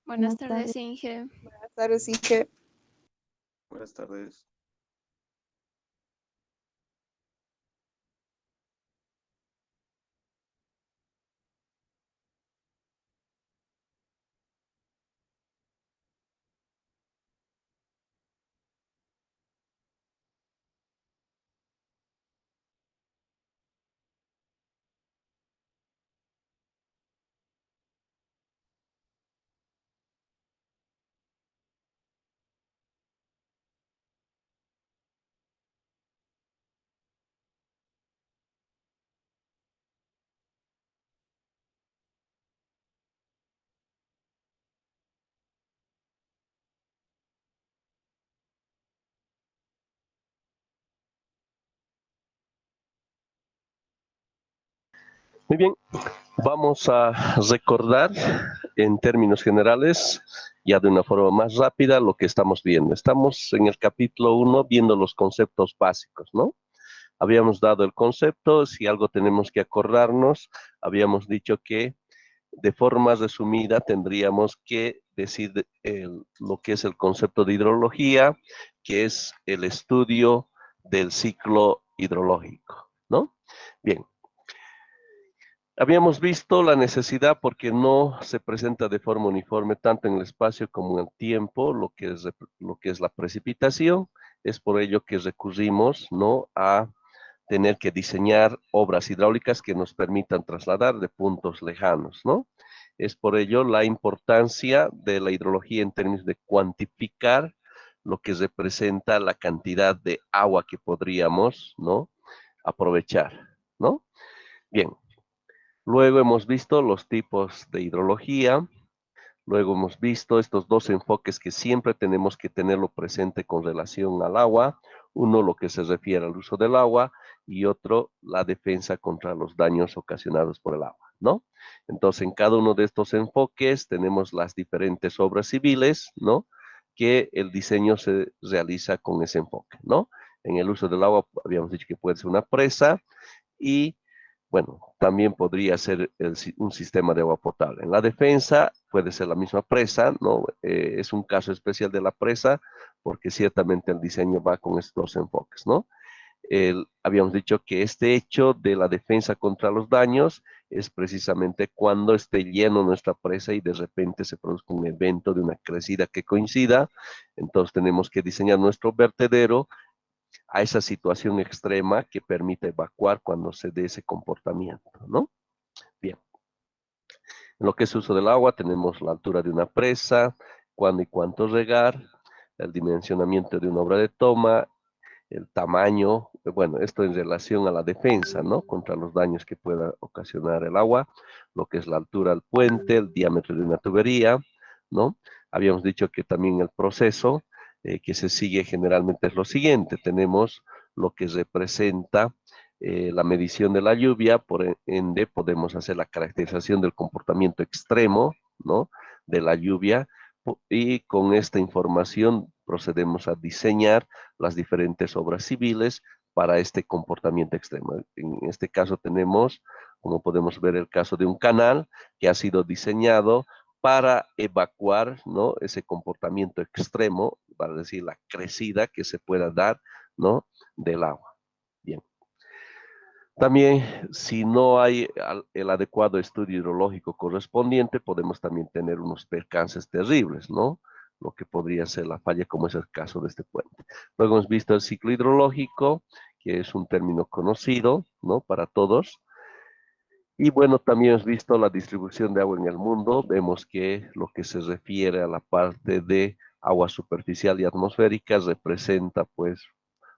Buenas tardes, Inge. Buenas tardes, Inge. Buenas tardes. Muy bien, vamos a recordar en términos generales, ya de una forma más rápida, lo que estamos viendo. Estamos en el capítulo 1 viendo los conceptos básicos, ¿no? Habíamos dado el concepto, si algo tenemos que acordarnos, habíamos dicho que de forma resumida tendríamos que decir lo que es el concepto de hidrología, que es el estudio del ciclo hidrológico, ¿no? Bien. Habíamos visto la necesidad porque no se presenta de forma uniforme tanto en el espacio como en el tiempo lo que es la precipitación. Es por ello que recurrimos, ¿no?, a tener que diseñar obras hidráulicas que nos permitan trasladar de puntos lejanos, ¿no? Es por ello la importancia de la hidrología en términos de cuantificar lo que representa la cantidad de agua que podríamos, ¿no?, aprovechar, ¿no? Bien. Luego hemos visto los tipos de hidrología. Luego hemos visto estos dos enfoques que siempre tenemos que tenerlo presente con relación al agua. Uno, lo que se refiere al uso del agua, y otro, la defensa contra los daños ocasionados por el agua, ¿no? Entonces, en cada uno de estos enfoques tenemos las diferentes obras civiles, ¿no?, que el diseño se realiza con ese enfoque, ¿no? En el uso del agua habíamos dicho que puede ser una presa y bueno, también podría ser un sistema de agua potable. En la defensa puede ser la misma presa, ¿no? Es un caso especial de la presa porque ciertamente el diseño va con estos enfoques, ¿no? Habíamos dicho que este hecho de la defensa contra los daños es precisamente cuando esté lleno nuestra presa y de repente se produzca un evento de una crecida que coincida. Entonces tenemos que diseñar nuestro vertedero a esa situación extrema que permite evacuar cuando se dé ese comportamiento, ¿no? Bien. En lo que es uso del agua, tenemos la altura de una presa, cuándo y cuánto regar, el dimensionamiento de una obra de toma, el tamaño, bueno, esto en relación a la defensa, ¿no?, contra los daños que pueda ocasionar el agua, lo que es la altura del puente, el diámetro de una tubería, ¿no? Habíamos dicho que también el proceso que se sigue generalmente es lo siguiente: tenemos lo que representa la medición de la lluvia, por ende podemos hacer la caracterización del comportamiento extremo, ¿no?, de la lluvia, y con esta información procedemos a diseñar las diferentes obras civiles para este comportamiento extremo. En este caso tenemos, como podemos ver, el caso de un canal que ha sido diseñado para evacuar, ¿no?, ese comportamiento extremo, para decir la crecida que se pueda dar, ¿no?, del agua. Bien. También, si no hay el adecuado estudio hidrológico correspondiente, podemos también tener unos percances terribles, ¿no?, lo que podría ser la falla, como es el caso de este puente. Luego hemos visto el ciclo hidrológico, que es un término conocido, ¿no?, para todos. Y bueno, también hemos visto la distribución de agua en el mundo. Vemos que lo que se refiere a la parte de agua superficial y atmosférica representa pues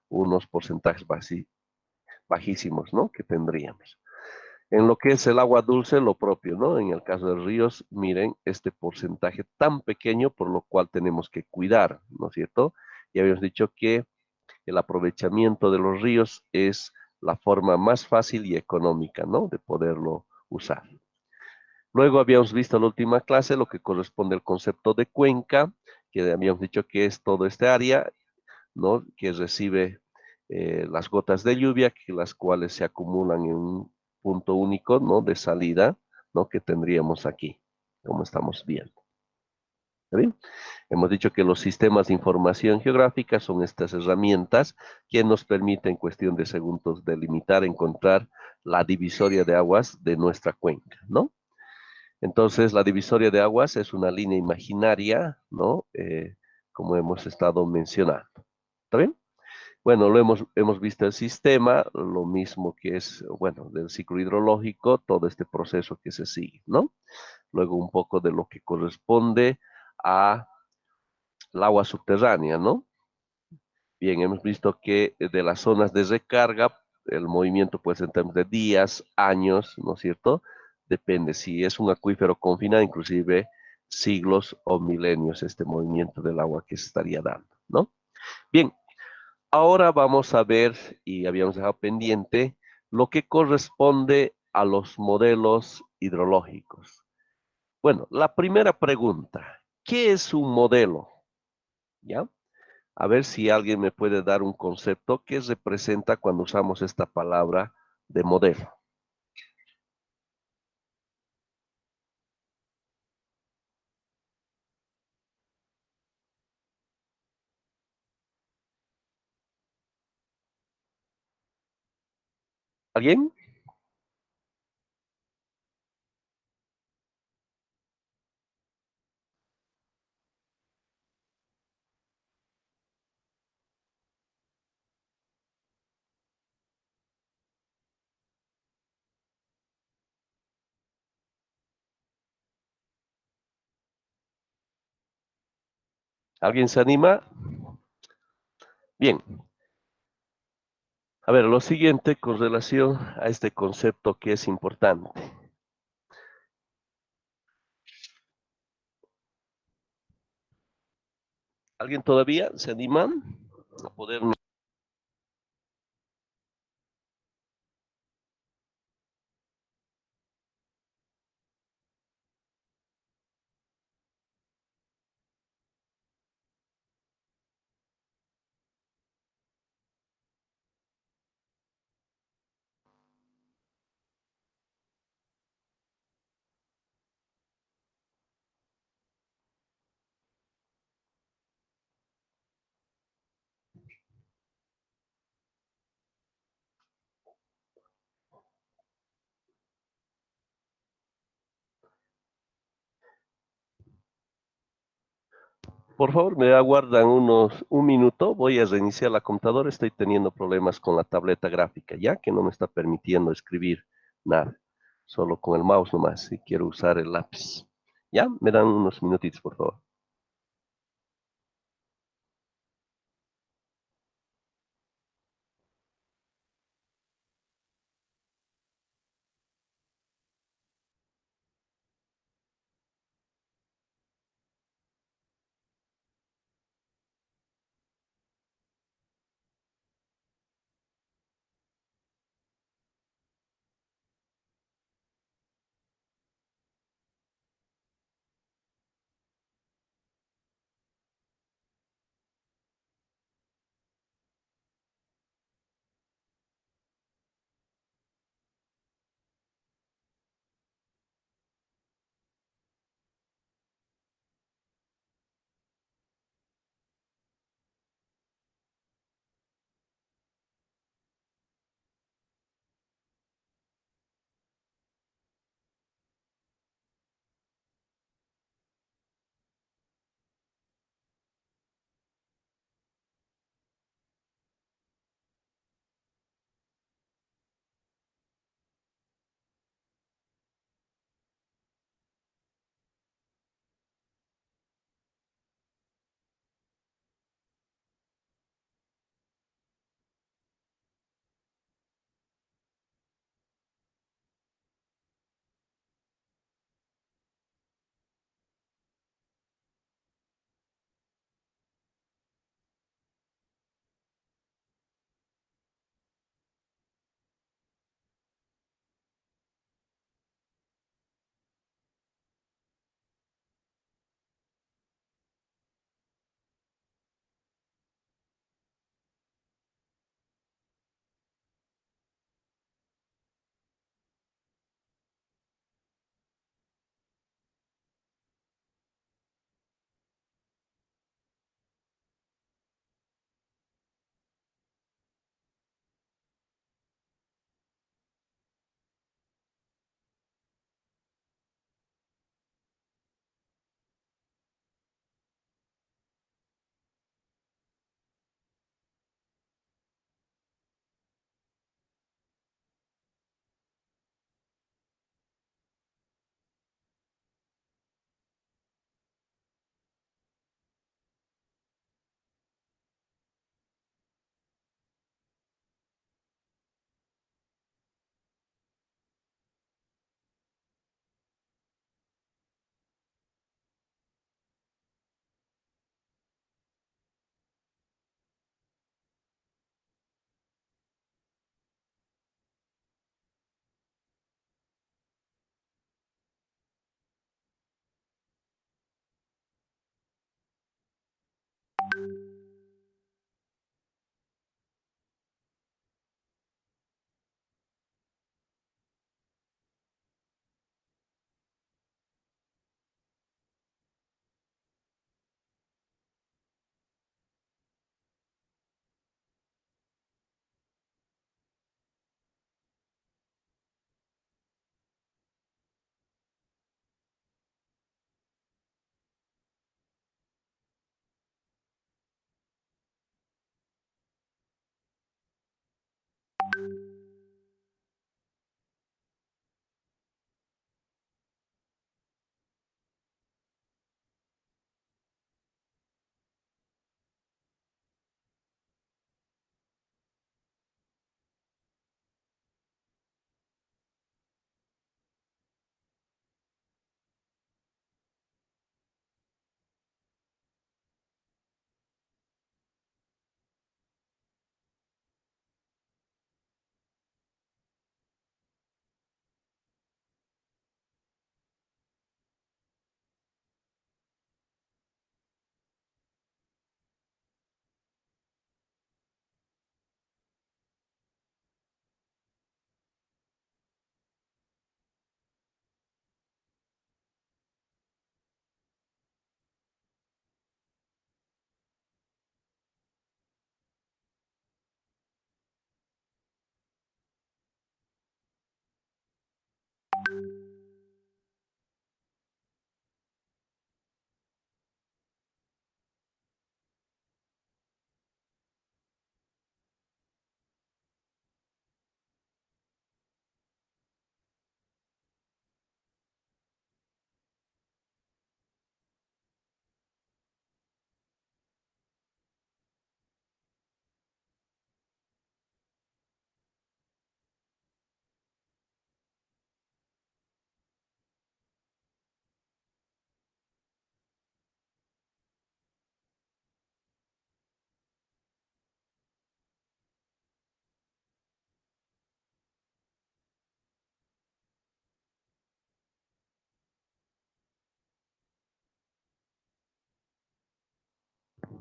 unos porcentajes bajísimos, ¿no?, que tendríamos. En lo que es el agua dulce, lo propio, ¿no? En el caso de ríos, miren este porcentaje tan pequeño, por lo cual tenemos que cuidar, ¿no es cierto? Ya habíamos dicho que el aprovechamiento de los ríos es la forma más fácil y económica, ¿no?, de poderlo usar. Luego habíamos visto en la última clase lo que corresponde al concepto de cuenca, que habíamos dicho que es todo este área, ¿no?, que recibe las gotas de lluvia, que las cuales se acumulan en un punto único, ¿no?, de salida, ¿no?, que tendríamos aquí, como estamos viendo. ¿Está bien? Hemos dicho que los sistemas de información geográfica son estas herramientas que nos permiten, en cuestión de segundos, delimitar, encontrar la divisoria de aguas de nuestra cuenca, ¿no? Entonces, la divisoria de aguas es una línea imaginaria, ¿no? Como hemos estado mencionando. ¿Está bien? Bueno, hemos visto el sistema, lo mismo que es, bueno, del ciclo hidrológico, todo este proceso que se sigue, ¿no? Luego un poco de lo que corresponde a el agua subterránea, ¿no? Bien, hemos visto que de las zonas de recarga, el movimiento puede ser en términos de días, años, ¿no es cierto? Depende si es un acuífero confinado, inclusive siglos o milenios este movimiento del agua que se estaría dando, ¿no? Bien, ahora vamos a ver, y habíamos dejado pendiente, lo que corresponde a los modelos hidrológicos. Bueno, la primera pregunta, ¿qué es un modelo? ¿Ya? A ver si alguien me puede dar un concepto que representa cuando usamos esta palabra de modelo. ¿Alguien? ¿Alguien se anima? Bien. A ver, lo siguiente con relación a este concepto que es importante. ¿Alguien todavía se anima a poder? Por favor, me aguardan un minuto. Voy a reiniciar la computadora. Estoy teniendo problemas con la tableta gráfica, ya que no me está permitiendo escribir nada. Solo con el mouse nomás. Y quiero usar el lápiz. Ya, me dan unos minutitos, por favor.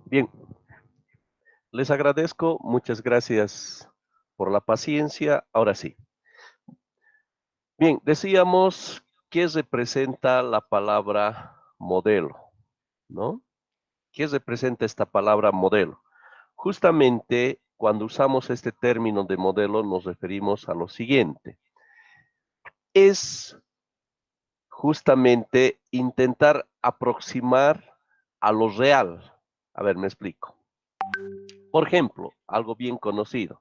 Bien, les agradezco, muchas gracias por la paciencia. Ahora sí. Bien, decíamos qué representa la palabra modelo, ¿no? ¿Qué representa esta palabra modelo? Justamente cuando usamos este término de modelo nos referimos a lo siguiente. Es justamente intentar aproximar a lo real. A ver, me explico. Por ejemplo, algo bien conocido.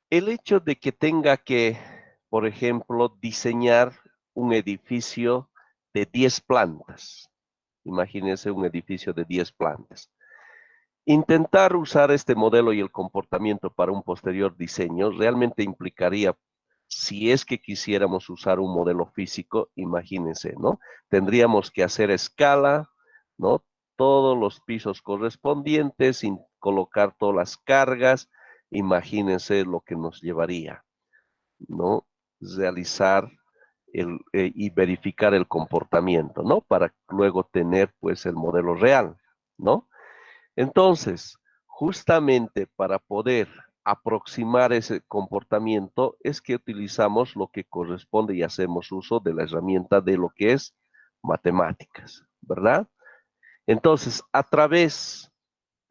El hecho de que tenga que, por ejemplo, diseñar un edificio de 10 plantas. Imagínense un edificio de 10 plantas. Intentar usar este modelo y el comportamiento para un posterior diseño realmente implicaría, si es que quisiéramos usar un modelo físico, imagínense, ¿no? Tendríamos que hacer escala, ¿no? Todos los pisos correspondientes, sin colocar todas las cargas, imagínense lo que nos llevaría, ¿no? Realizar y verificar el comportamiento, ¿no? Para luego tener, pues, el modelo real, ¿no? Entonces, justamente para poder aproximar ese comportamiento es que utilizamos lo que corresponde y hacemos uso de la herramienta de lo que es matemáticas, ¿verdad? Entonces, a través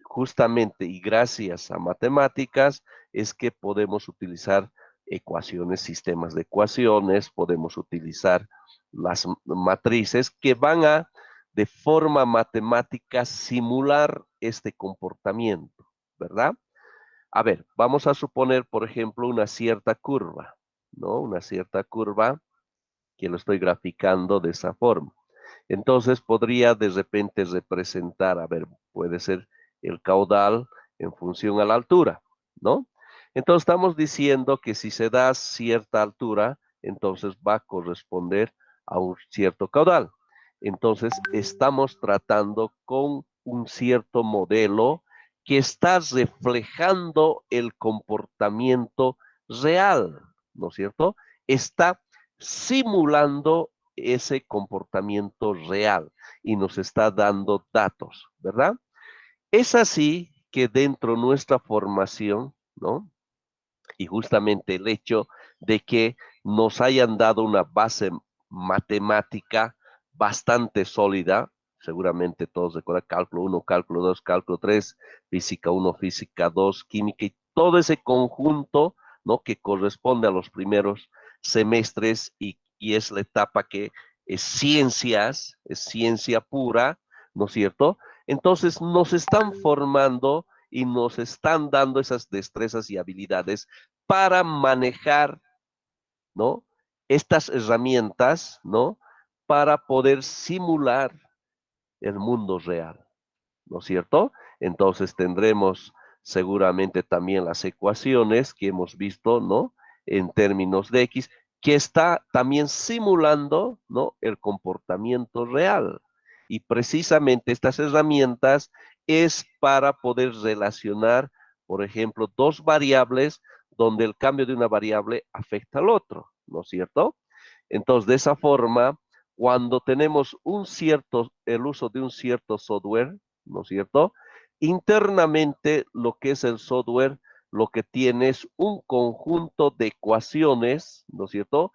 justamente y gracias a matemáticas es que podemos utilizar ecuaciones, sistemas de ecuaciones, podemos utilizar las matrices que van a, de forma matemática, simular este comportamiento, ¿verdad? A ver, vamos a suponer, por ejemplo, una cierta curva, ¿no? Una cierta curva que lo estoy graficando de esa forma. Entonces podría de repente representar, a ver, puede ser el caudal en función a la altura, ¿no? Entonces estamos diciendo que si se da cierta altura, entonces va a corresponder a un cierto caudal. Entonces estamos tratando con un cierto modelo que está reflejando el comportamiento real, ¿no es cierto? Está simulando ese comportamiento real y nos está dando datos, ¿verdad? Es así que dentro de nuestra formación, ¿no? Y justamente el hecho de que nos hayan dado una base matemática bastante sólida, seguramente todos recuerdan cálculo 1, cálculo 2, cálculo 3, física 1, física 2, química y todo ese conjunto, ¿no? Que corresponde a los primeros semestres y es la etapa que es ciencias, es ciencia pura, ¿no es cierto? Entonces nos están formando y nos están dando esas destrezas y habilidades para manejar, ¿no? Estas herramientas, ¿no? Para poder simular el mundo real, ¿no es cierto? Entonces tendremos seguramente también las ecuaciones que hemos visto, ¿no? En términos de X, que está también simulando, ¿no? El comportamiento real. Y precisamente estas herramientas es para poder relacionar, por ejemplo, dos variables donde el cambio de una variable afecta al otro, ¿no es cierto? Entonces, de esa forma, cuando tenemos el uso de un cierto software, ¿no es cierto? Internamente, lo que es el software, lo que tiene es un conjunto de ecuaciones, ¿no es cierto?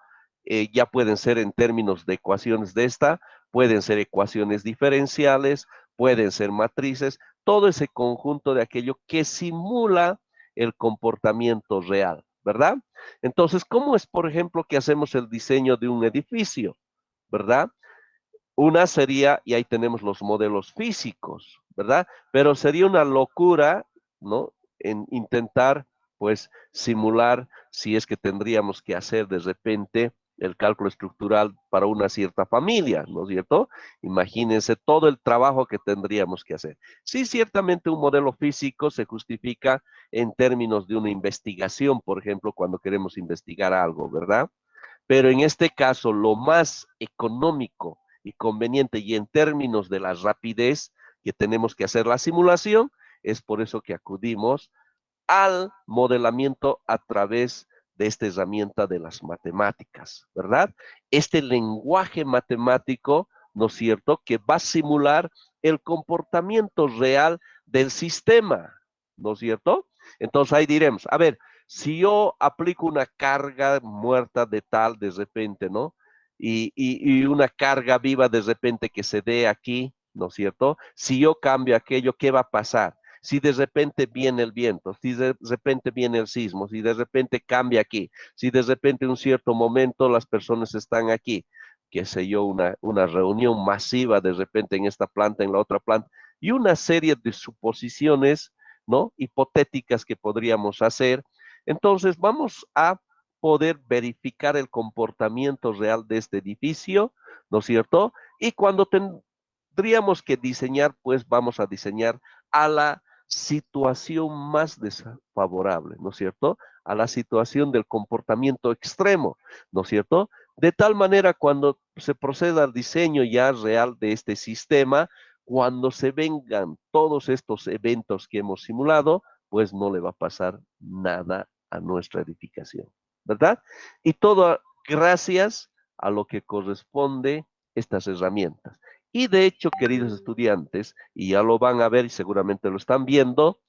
Ya pueden ser en términos de ecuaciones de esta, pueden ser ecuaciones diferenciales, pueden ser matrices, todo ese conjunto de aquello que simula el comportamiento real, ¿verdad? Entonces, ¿cómo es, por ejemplo, que hacemos el diseño de un edificio, ¿verdad? Una sería, y ahí tenemos los modelos físicos, ¿verdad? Pero sería una locura, ¿no? En intentar, pues, simular si es que tendríamos que hacer de repente el cálculo estructural para una cierta familia, ¿no es cierto? Imagínense todo el trabajo que tendríamos que hacer. Sí, ciertamente un modelo físico se justifica en términos de una investigación, por ejemplo, cuando queremos investigar algo, ¿verdad? Pero en este caso, lo más económico y conveniente y en términos de la rapidez que tenemos que hacer la simulación, es por eso que acudimos al modelamiento a través de esta herramienta de las matemáticas, ¿verdad? Este lenguaje matemático, ¿no es cierto?, que va a simular el comportamiento real del sistema, ¿no es cierto? Entonces ahí diremos, a ver, si yo aplico una carga muerta de tal de repente, ¿no? Y una carga viva de repente que se dé aquí, ¿no es cierto? Si yo cambio aquello, ¿qué va a pasar? Si de repente viene el viento, si de repente viene el sismo, si de repente cambia aquí, si de repente en un cierto momento las personas están aquí, qué sé yo, una reunión masiva de repente en esta planta, en la otra planta, y una serie de suposiciones, ¿no? Hipotéticas que podríamos hacer. Entonces vamos a poder verificar el comportamiento real de este edificio, ¿no es cierto? Y cuando tendríamos que diseñar, pues vamos a diseñar a la situación más desfavorable, ¿no es cierto? A la situación del comportamiento extremo, ¿no es cierto? De tal manera, cuando se proceda al diseño ya real de este sistema, cuando se vengan todos estos eventos que hemos simulado, pues no le va a pasar nada a nuestra edificación, ¿verdad? Y todo gracias a lo que corresponde estas herramientas. Y de hecho, queridos estudiantes, y ya lo van a ver y seguramente lo están viendo,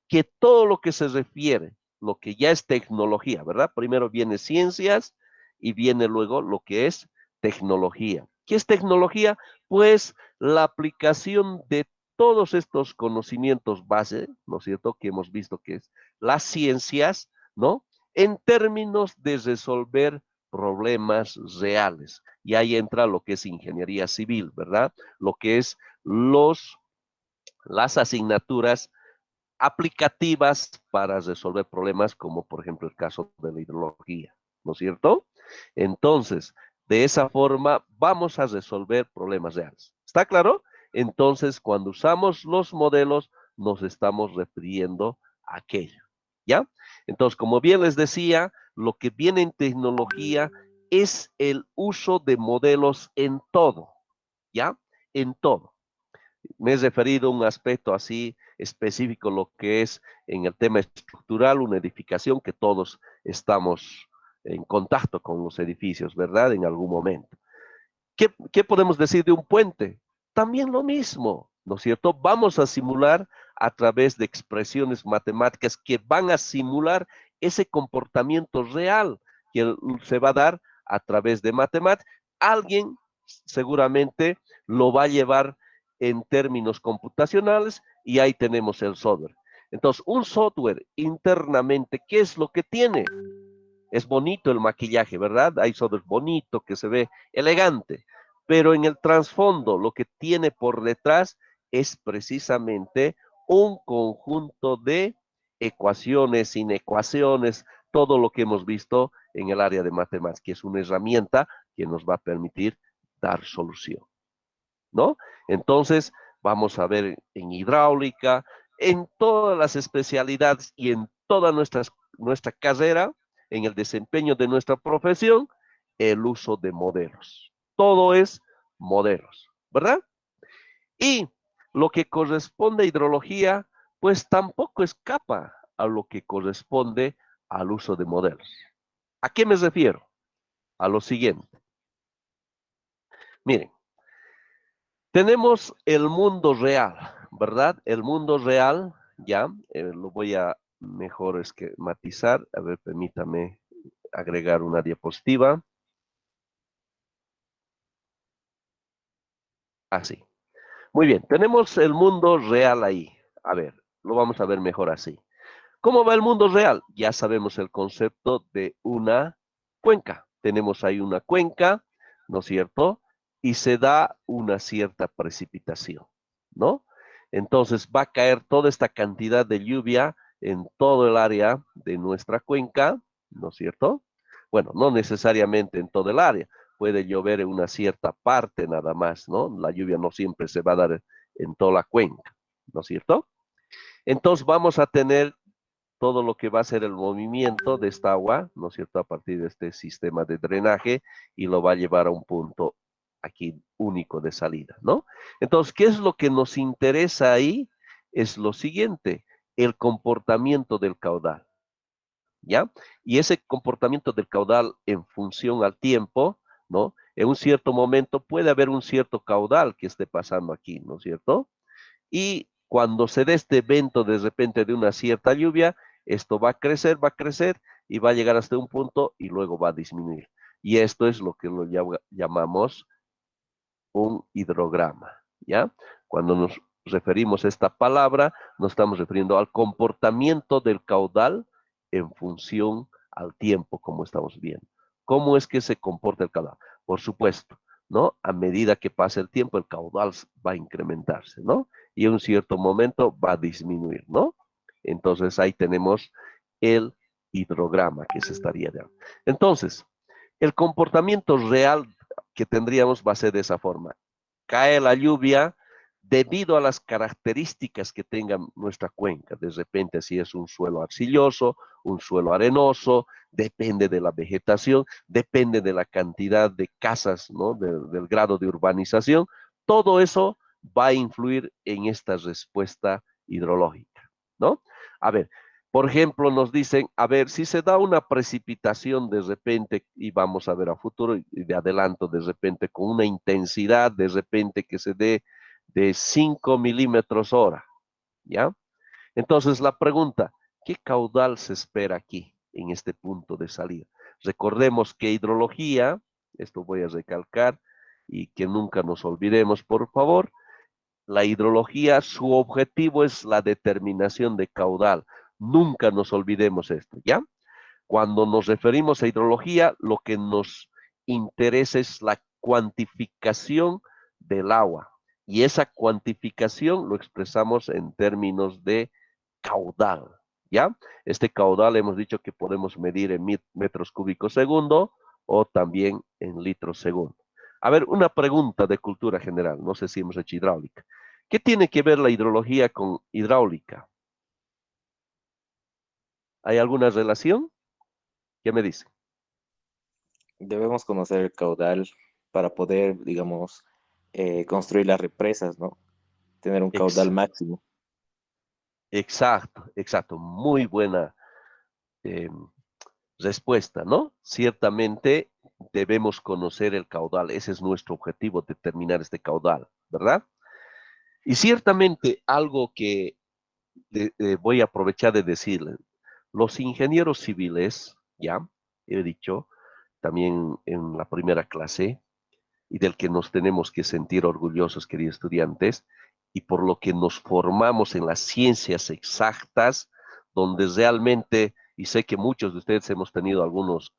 que todo lo que se refiere, lo que ya es tecnología, ¿verdad? Primero viene ciencias y viene luego lo que es tecnología. ¿Qué es tecnología? Pues la aplicación de todos estos conocimientos base, ¿no es cierto? Que hemos visto que es las ciencias, ¿no? En términos de resolver problemas reales. Y ahí entra lo que es ingeniería civil, ¿verdad? Lo que es las asignaturas aplicativas para resolver problemas como por ejemplo el caso de la hidrología, ¿no es cierto? Entonces, de esa forma vamos a resolver problemas reales. ¿Está claro? Entonces, cuando usamos los modelos, nos estamos refiriendo a aquello, ¿ya? Entonces, como bien les decía, lo que viene en tecnología es el uso de modelos en todo, ¿ya? En todo. Me he referido a un aspecto así específico, lo que es en el tema estructural, una edificación que todos estamos en contacto con los edificios, ¿verdad? En algún momento. ¿Qué podemos decir de un puente? También lo mismo, ¿no es cierto? Vamos a simular a través de expresiones matemáticas que van a simular ese comportamiento real que se va a dar a través de matemáticas. Alguien seguramente lo va a llevar en términos computacionales y ahí tenemos el software. Entonces, un software internamente, ¿qué es lo que tiene? Es bonito el maquillaje, ¿verdad? Hay software bonito que se ve elegante, pero en el trasfondo lo que tiene por detrás es precisamente un conjunto de ecuaciones, inecuaciones, todo lo que hemos visto en el área de matemáticas, que es una herramienta que nos va a permitir dar solución, ¿no? Entonces, vamos a ver en hidráulica, en todas las especialidades y en toda nuestra carrera, en el desempeño de nuestra profesión, el uso de modelos. Todo es modelos, ¿verdad? Y lo que corresponde a hidrología, pues tampoco escapa a lo que corresponde al uso de modelos. ¿A qué me refiero? A lo siguiente. Miren, tenemos el mundo real, ¿verdad? El mundo real, ya, lo voy a mejor esquematizar. A ver, permítame agregar una diapositiva. Así. Muy bien, tenemos el mundo real ahí. A ver, lo vamos a ver mejor así. ¿Cómo va el mundo real? Ya sabemos el concepto de una cuenca. Tenemos ahí una cuenca, ¿no es cierto? Y se da una cierta precipitación, ¿no? Entonces va a caer toda esta cantidad de lluvia en todo el área de nuestra cuenca, ¿no es cierto? Bueno, no necesariamente en todo el área, puede llover en una cierta parte nada más, ¿no? La lluvia no siempre se va a dar en toda la cuenca, ¿no es cierto? Entonces vamos a tener todo lo que va a ser el movimiento de esta agua, ¿no es cierto?, a partir de este sistema de drenaje y lo va a llevar a un punto aquí único de salida, ¿no? Entonces, ¿qué es lo que nos interesa ahí? Es lo siguiente, el comportamiento del caudal, ¿ya? Y ese comportamiento del caudal en función al tiempo, ¿no? En un cierto momento puede haber un cierto caudal que esté pasando aquí, ¿no es cierto? Y cuando se dé este evento de repente de una cierta lluvia, esto va a crecer y va a llegar hasta un punto y luego va a disminuir. Y esto es lo que lo llamamos un hidrograma, ¿ya? Cuando nos referimos a esta palabra, nos estamos refiriendo al comportamiento del caudal en función al tiempo, como estamos viendo. ¿Cómo es que se comporta el caudal? Por supuesto, ¿no? A medida que pasa el tiempo, el caudal va a incrementarse, ¿no? Y en un cierto momento va a disminuir, ¿no? Entonces ahí tenemos el hidrograma que se estaría dando. Entonces, el comportamiento real que tendríamos va a ser de esa forma. Cae la lluvia debido a las características que tenga nuestra cuenca. De repente, si es un suelo arcilloso, un suelo arenoso, depende de la vegetación, depende de la cantidad de casas, ¿no? Del grado de urbanización. Todo eso va a influir en esta respuesta hidrológica, ¿no? A ver, por ejemplo, nos dicen, a ver, si se da una precipitación de repente, y vamos a ver a futuro, y de adelanto de repente, con una intensidad de repente que se dé de 5 milímetros hora, ¿ya? Entonces la pregunta, ¿qué caudal se espera aquí, en este punto de salida? Recordemos que hidrología, esto voy a recalcar, y que nunca nos olvidemos, por favor, la hidrología, su objetivo es la determinación de caudal. Nunca nos olvidemos esto, ¿ya? Cuando nos referimos a hidrología, lo que nos interesa es la cuantificación del agua. Y esa cuantificación lo expresamos en términos de caudal, ¿ya? Este caudal hemos dicho que podemos medir en metros cúbicos segundo o también en litros segundo. A ver, una pregunta de cultura general, no sé si hemos hecho hidráulica. ¿Qué tiene que ver la hidrología con hidráulica? ¿Hay alguna relación? ¿Qué me dice? Debemos conocer el caudal para poder, digamos, construir las represas, ¿no? Tener un caudal máximo. Exacto. Muy buena eh, respuesta, ¿no? Ciertamente debemos conocer el caudal. Ese es nuestro objetivo, determinar este caudal, ¿verdad? Y ciertamente algo que voy a aprovechar de decirles, los ingenieros civiles, ya he dicho también en la primera clase, y del que nos tenemos que sentir orgullosos, queridos estudiantes, y por lo que nos formamos en las ciencias exactas, donde realmente, y sé que muchos de ustedes hemos tenido algunos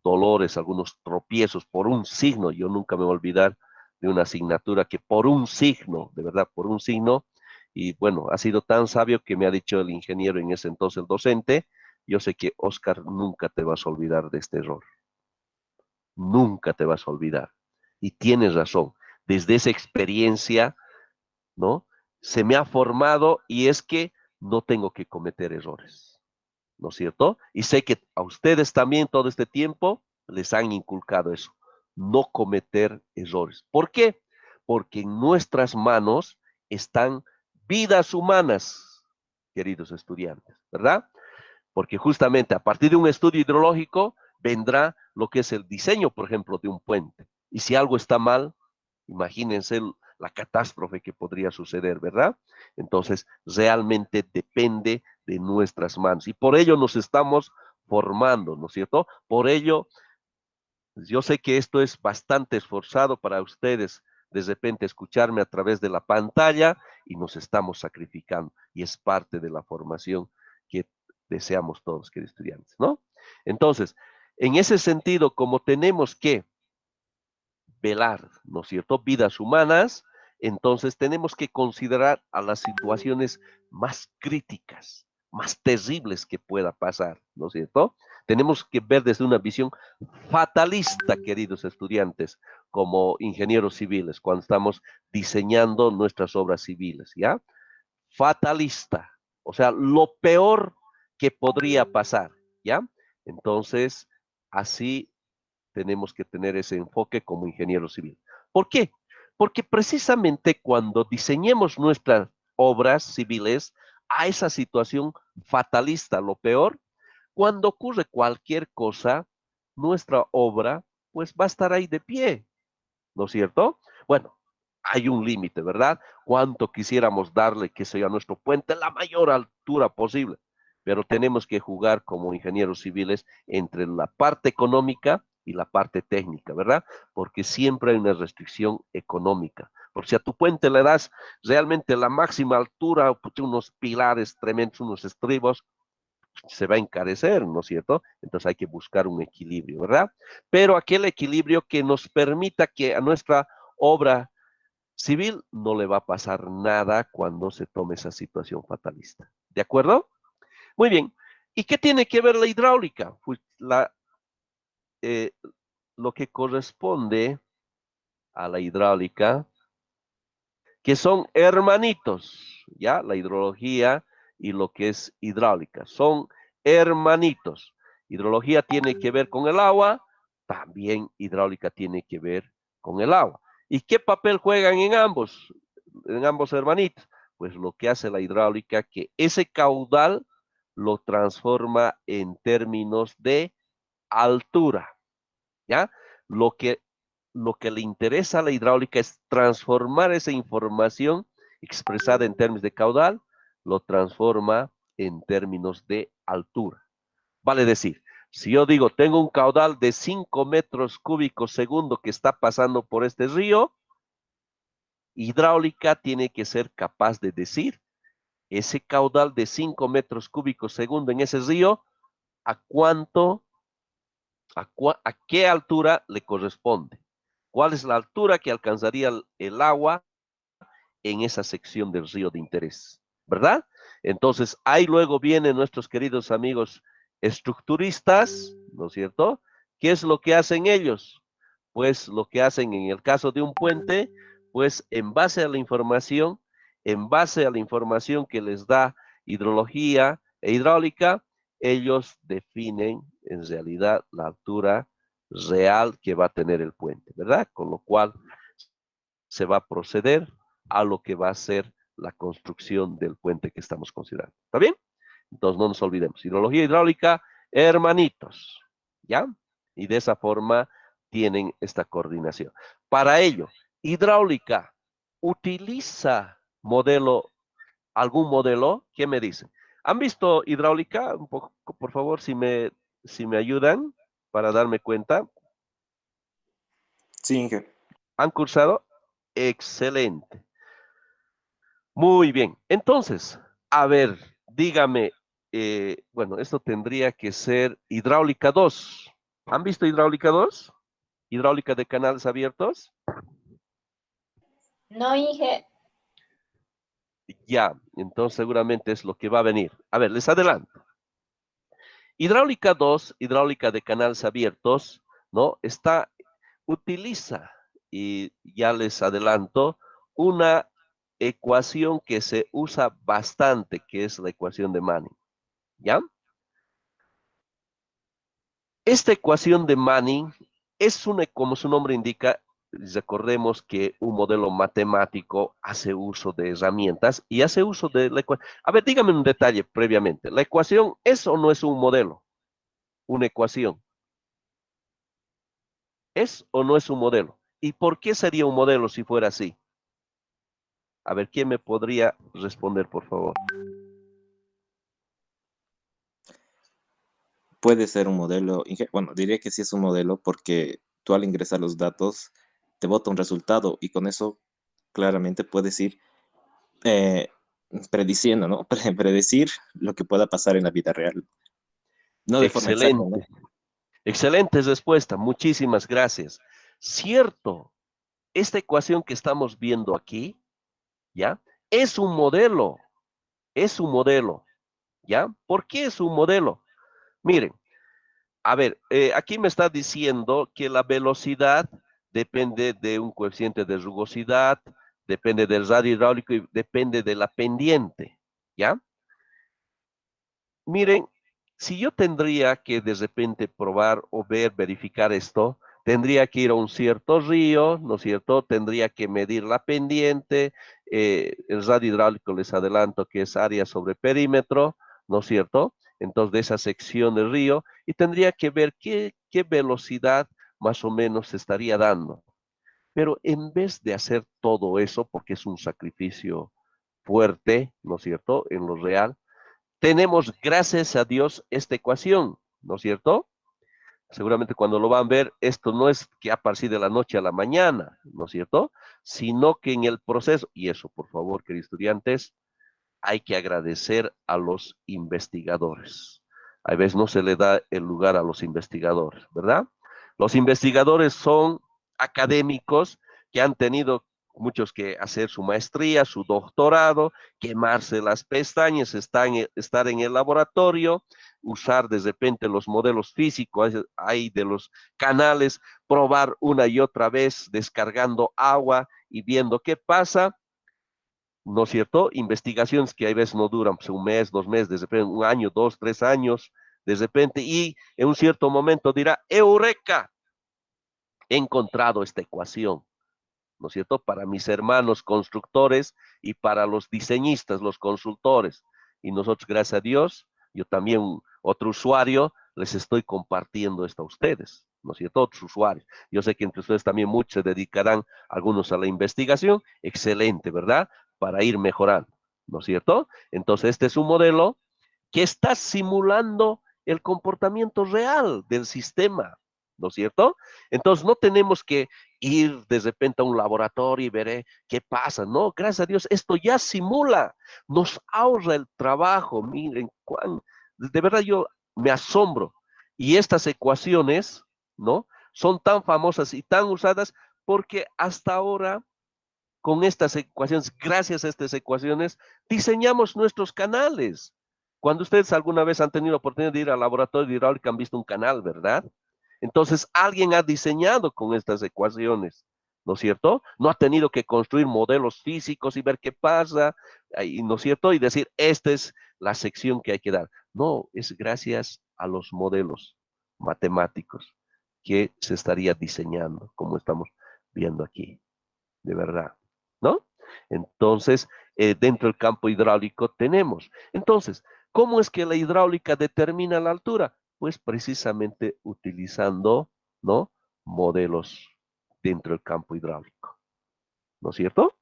dolores, algunos tropiezos por un signo, yo nunca me voy a olvidar de una asignatura que por un signo, de verdad, por un signo, y bueno, ha sido tan sabio que me ha dicho el ingeniero en ese entonces, el docente, yo sé que Oscar nunca te vas a olvidar de este error, nunca te vas a olvidar. Y tienes razón, desde esa experiencia, ¿no? Se me ha formado y es que no tengo que cometer errores, ¿no es cierto? Y sé que a ustedes también todo este tiempo les han inculcado eso, no cometer errores. ¿Por qué? Porque en nuestras manos están vidas humanas, queridos estudiantes, ¿verdad? Porque justamente a partir de un estudio hidrológico vendrá lo que es el diseño, por ejemplo, de un puente. Y si algo está mal, imagínense la catástrofe que podría suceder, ¿verdad? Entonces, realmente depende de nuestras manos. Y por ello nos estamos formando, ¿no es cierto? Por ello, yo sé que esto es bastante esforzado para ustedes, de repente escucharme a través de la pantalla y nos estamos sacrificando. Y es parte de la formación que deseamos todos, queridos estudiantes, ¿no? Entonces, en ese sentido, como tenemos que velar, ¿no es cierto?, vidas humanas, entonces tenemos que considerar a las situaciones más críticas, más terribles que pueda pasar, ¿no es cierto? Tenemos que ver desde una visión fatalista, queridos estudiantes, como ingenieros civiles, cuando estamos diseñando nuestras obras civiles, ¿ya? Fatalista, o sea, lo peor que podría pasar, ¿ya? Entonces, así tenemos que tener ese enfoque como ingeniero civil. ¿Por qué? Porque precisamente cuando diseñemos nuestras obras civiles a esa situación fatalista, lo peor, cuando ocurre cualquier cosa, nuestra obra pues va a estar ahí de pie, ¿no es cierto? Bueno, hay un límite, ¿verdad? Cuánto quisiéramos darle, que sea nuestro puente, la mayor altura posible, pero tenemos que jugar como ingenieros civiles entre la parte económica y la parte técnica, ¿verdad? Porque siempre hay una restricción económica. Porque si a tu puente le das realmente la máxima altura, unos pilares tremendos, unos estribos, se va a encarecer, ¿no es cierto? Entonces hay que buscar un equilibrio, ¿verdad? Pero aquel equilibrio que nos permita que a nuestra obra civil no le va a pasar nada cuando se tome esa situación fatalista. ¿De acuerdo? Muy bien. ¿Y qué tiene que ver la hidráulica? Pues lo que corresponde a la hidráulica, que son hermanitos, ¿ya? La hidrología y lo que es hidráulica, son hermanitos. Hidrología tiene que ver con el agua, también hidráulica tiene que ver con el agua. ¿Y qué papel juegan en ambos hermanitos? Pues lo que hace la hidráulica, que ese caudal lo transforma en términos de altura, ¿ya? Lo que, lo que le interesa a la hidráulica es transformar esa información expresada en términos de caudal, lo transforma en términos de altura. Vale decir, si yo digo, tengo un caudal de 5 metros cúbicos segundo que está pasando por este río, hidráulica tiene que ser capaz de decir, ese caudal de 5 metros cúbicos segundo en ese río, ¿a cuánto, a qué altura le corresponde? ¿Cuál es la altura que alcanzaría el agua en esa sección del río de interés? ¿Verdad? Entonces, ahí luego vienen nuestros queridos amigos estructuristas, ¿no es cierto? ¿Qué es lo que hacen ellos? Pues lo que hacen en el caso de un puente, pues en base a la información, que les da hidrología e hidráulica, ellos definen en realidad la altura real que va a tener el puente, ¿verdad? Con lo cual se va a proceder a lo que va a ser la construcción del puente que estamos considerando. ¿Está bien? Entonces no nos olvidemos. Hidrología hidráulica, hermanitos. ¿Ya? Y de esa forma tienen esta coordinación. Para ello, hidráulica utiliza algún modelo. ¿Qué me dicen? ¿Han visto hidráulica? Un poco, por favor, si me ayudan para darme cuenta. Sí, Inge. ¿Han cursado? Excelente. Muy bien. Entonces, a ver, dígame, bueno, esto tendría que ser hidráulica 2. ¿Han visto hidráulica 2? Hidráulica de canales abiertos. No, Inge. Ya, entonces seguramente es lo que va a venir. A ver, les adelanto. Hidráulica 2, hidráulica de canales abiertos, ¿no? Utiliza, y ya les adelanto, una ecuación que se usa bastante, que es la ecuación de Manning, ¿ya? Esta ecuación de Manning es como su nombre indica, recordemos que un modelo matemático hace uso de herramientas y hace uso de la ecuación. A ver, dígame un detalle previamente. ¿La ecuación es o no es un modelo? Una ecuación. ¿Es o no es un modelo? ¿Y por qué sería un modelo si fuera así? A ver, ¿quién me podría responder, por favor? Puede ser un modelo, bueno, diría que sí es un modelo porque tú al ingresar los datos te bota un resultado y con eso claramente puedes ir eh, prediciendo, ¿no? Predecir lo que pueda pasar en la vida real. No de forma exacta, ¿no? Excelente. Excelente respuesta. Muchísimas gracias. Cierto, esta ecuación que estamos viendo aquí, ¿ya? Es un modelo. Es un modelo, ¿ya? ¿Por qué es un modelo? Miren, a ver, aquí me está diciendo que la velocidad depende de un coeficiente de rugosidad, depende del radio hidráulico y depende de la pendiente, ¿ya? Miren, si yo tendría que de repente probar o verificar esto, tendría que ir a un cierto río, ¿no es cierto? Tendría que medir la pendiente, el radio hidráulico les adelanto que es área sobre perímetro, ¿no es cierto? Entonces, de esa sección del río, y tendría que ver qué velocidad más o menos se estaría dando. Pero en vez de hacer todo eso, porque es un sacrificio fuerte, ¿no es cierto?, en lo real, tenemos, gracias a Dios, esta ecuación, ¿no es cierto? Seguramente cuando lo van a ver, esto no es que ha aparecido de la noche a la mañana, ¿no es cierto? Sino que en el proceso, y eso por favor, queridos estudiantes, hay que agradecer a los investigadores. A veces no se le da el lugar a los investigadores, ¿verdad? Los investigadores son académicos que han tenido muchos que hacer su maestría, su doctorado, quemarse las pestañas, estar en el laboratorio, usar de repente los modelos físicos, hay de los canales, probar una y otra vez descargando agua y viendo qué pasa, ¿no es cierto? Investigaciones que a veces no duran pues, un mes, 2 meses, de repente un año, 2, 3 años, de repente, y en un cierto momento dirá, ¡Eureka! He encontrado esta ecuación, ¿no es cierto? Para mis hermanos constructores y para los diseñistas, los consultores. Y nosotros, gracias a Dios, yo también, otro usuario, les estoy compartiendo esto a ustedes, ¿no es cierto? Otros usuarios. Yo sé que entre ustedes también muchos se dedicarán, algunos a la investigación, excelente, ¿verdad? Para ir mejorando, ¿no es cierto? Entonces, este es un modelo que está simulando el comportamiento real del sistema, ¿no es cierto? Entonces, no tenemos que ir de repente a un laboratorio y veré qué pasa. No, gracias a Dios, esto ya simula, nos ahorra el trabajo. Miren, de verdad yo me asombro. Y estas ecuaciones, ¿no? Son tan famosas y tan usadas porque hasta ahora, con estas ecuaciones, gracias a estas ecuaciones, diseñamos nuestros canales. Cuando ustedes alguna vez han tenido la oportunidad de ir al laboratorio de hidráulica, han visto un canal, ¿verdad? Entonces, alguien ha diseñado con estas ecuaciones, ¿no es cierto? No ha tenido que construir modelos físicos y ver qué pasa, ¿no es cierto? Y decir, esta es la sección que hay que dar. No, es gracias a los modelos matemáticos que se estaría diseñando, como estamos viendo aquí, de verdad, ¿no? Entonces, dentro del campo hidráulico tenemos. Entonces, ¿cómo es que la hidráulica determina la altura? Pues precisamente utilizando, ¿no? Modelos dentro del campo hidráulico, ¿no es cierto?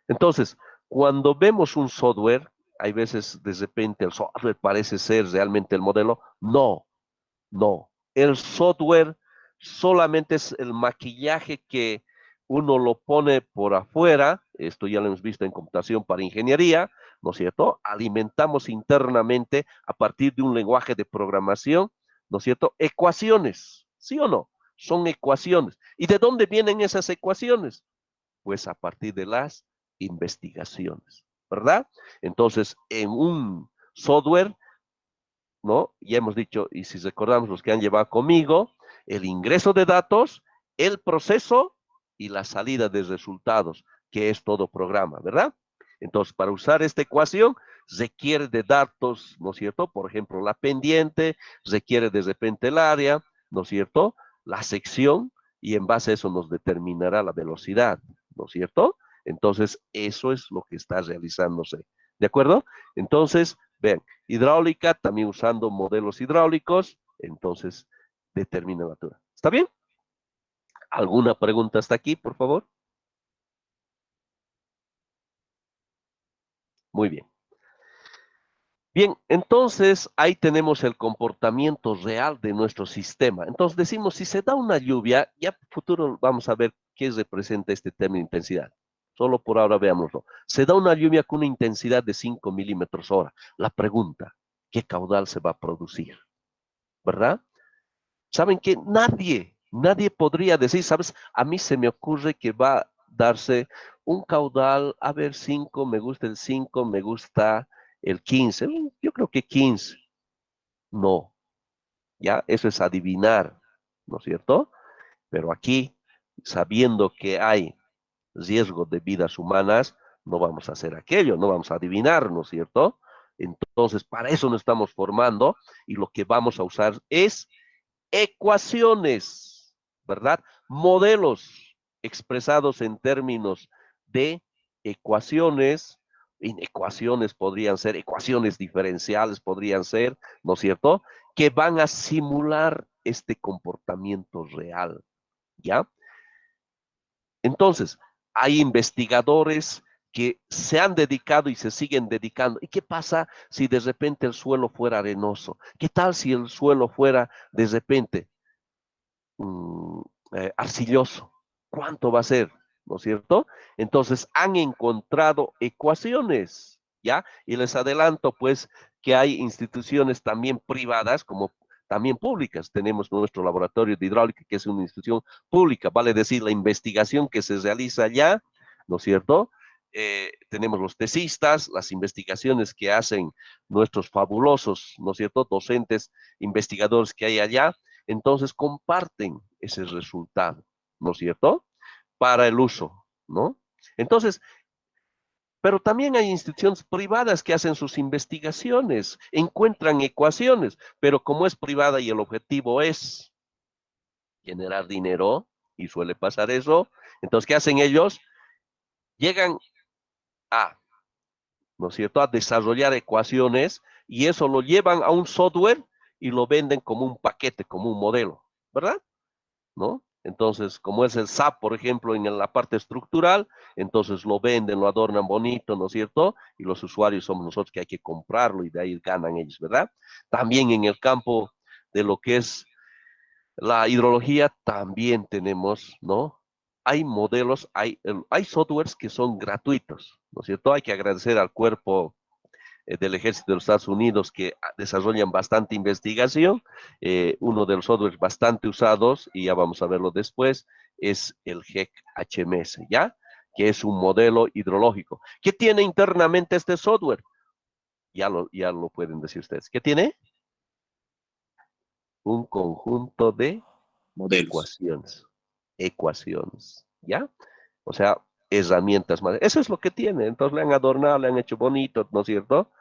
Entonces, cuando vemos un software, hay veces de repente el software parece ser realmente el modelo. No, no. El software solamente es el maquillaje que uno lo pone por afuera. Esto ya lo hemos visto en computación para ingeniería, ¿no es cierto? Alimentamos internamente a partir de un lenguaje de programación, ¿no es cierto? Ecuaciones, ¿sí o no? Son ecuaciones. ¿Y de dónde vienen esas ecuaciones? Pues a partir de las investigaciones, ¿verdad? Entonces, en un software, ¿no? Ya hemos dicho, y si recordamos los que han llevado conmigo, el ingreso de datos, el proceso y la salida de resultados, que es todo programa, ¿verdad? Entonces, para usar esta ecuación, requiere de datos, ¿no es cierto? Por ejemplo, la pendiente, requiere de repente el área, ¿no es cierto? La sección, y en base a eso nos determinará la velocidad, ¿no es cierto? Entonces, eso es lo que está realizándose, ¿de acuerdo? Entonces, vean, hidráulica, también usando modelos hidráulicos, entonces determina la altura. ¿Está bien? ¿Alguna pregunta hasta aquí, por favor? Muy bien. Bien, entonces ahí tenemos el comportamiento real de nuestro sistema. Entonces decimos, si se da una lluvia, ya futuro vamos a ver qué representa este término de intensidad. Solo por ahora veámoslo. Se da una lluvia con una intensidad de 5 milímetros hora. La pregunta, ¿qué caudal se va a producir? ¿Verdad? ¿Saben qué? Nadie podría decir, ¿sabes? A mí se me ocurre que va a darse un caudal, a ver, 5, me gusta el 5, me gusta el 15. Yo creo que 15. No, ya, eso es adivinar, ¿no es cierto? Pero aquí, sabiendo que hay riesgo de vidas humanas, no vamos a hacer aquello, no vamos a adivinar, ¿no es cierto? Entonces, para eso nos estamos formando y lo que vamos a usar es ecuaciones, ¿verdad? Modelos expresados en términos de ecuaciones. Ecuaciones podrían ser, ecuaciones diferenciales podrían ser, ¿no es cierto? Que van a simular este comportamiento real, ¿ya? Entonces, hay investigadores que se han dedicado y se siguen dedicando. ¿Y qué pasa si de repente el suelo fuera arenoso? ¿Qué tal si el suelo fuera de repente mm, arcilloso? ¿Cuánto va a ser? ¿No es cierto? Entonces han encontrado ecuaciones, ¿ya? Y les adelanto, pues, que hay instituciones también privadas como también públicas. Tenemos nuestro laboratorio de hidráulica, que es una institución pública, vale decir, la investigación que se realiza allá, ¿no es cierto? Tenemos los tesistas, las investigaciones que hacen nuestros fabulosos, ¿no es cierto?, docentes, investigadores que hay allá, entonces comparten ese resultado, ¿no es cierto?, para el uso, ¿no? Entonces, pero también hay instituciones privadas que hacen sus investigaciones, encuentran ecuaciones, pero como es privada y el objetivo es generar dinero, y suele pasar eso, entonces, ¿qué hacen ellos? Llegan a, ¿no es cierto?, a desarrollar ecuaciones y eso lo llevan a un software y lo venden como un paquete, como un modelo, ¿verdad? ¿No? Entonces, como es el SAP, por ejemplo, en la parte estructural, entonces lo venden, lo adornan bonito, ¿no es cierto? Y los usuarios somos nosotros que hay que comprarlo y de ahí ganan ellos, ¿verdad? También en el campo de lo que es la hidrología, también tenemos, ¿no? Hay modelos, hay softwares que son gratuitos, ¿no es cierto? Hay que agradecer al cuerpo del Ejército de los Estados Unidos que desarrollan bastante investigación. Uno de los softwares bastante usados, y ya vamos a verlo después, es el GEC HMS, ¿ya? Que es un modelo hidrológico. ¿Qué tiene internamente este software? Ya lo pueden decir ustedes. ¿Qué tiene? Un conjunto de Modelos. ecuaciones, ¿ya? O sea, herramientas más. Eso es lo que tiene. Entonces le han adornado, le han hecho bonito, ¿no es cierto?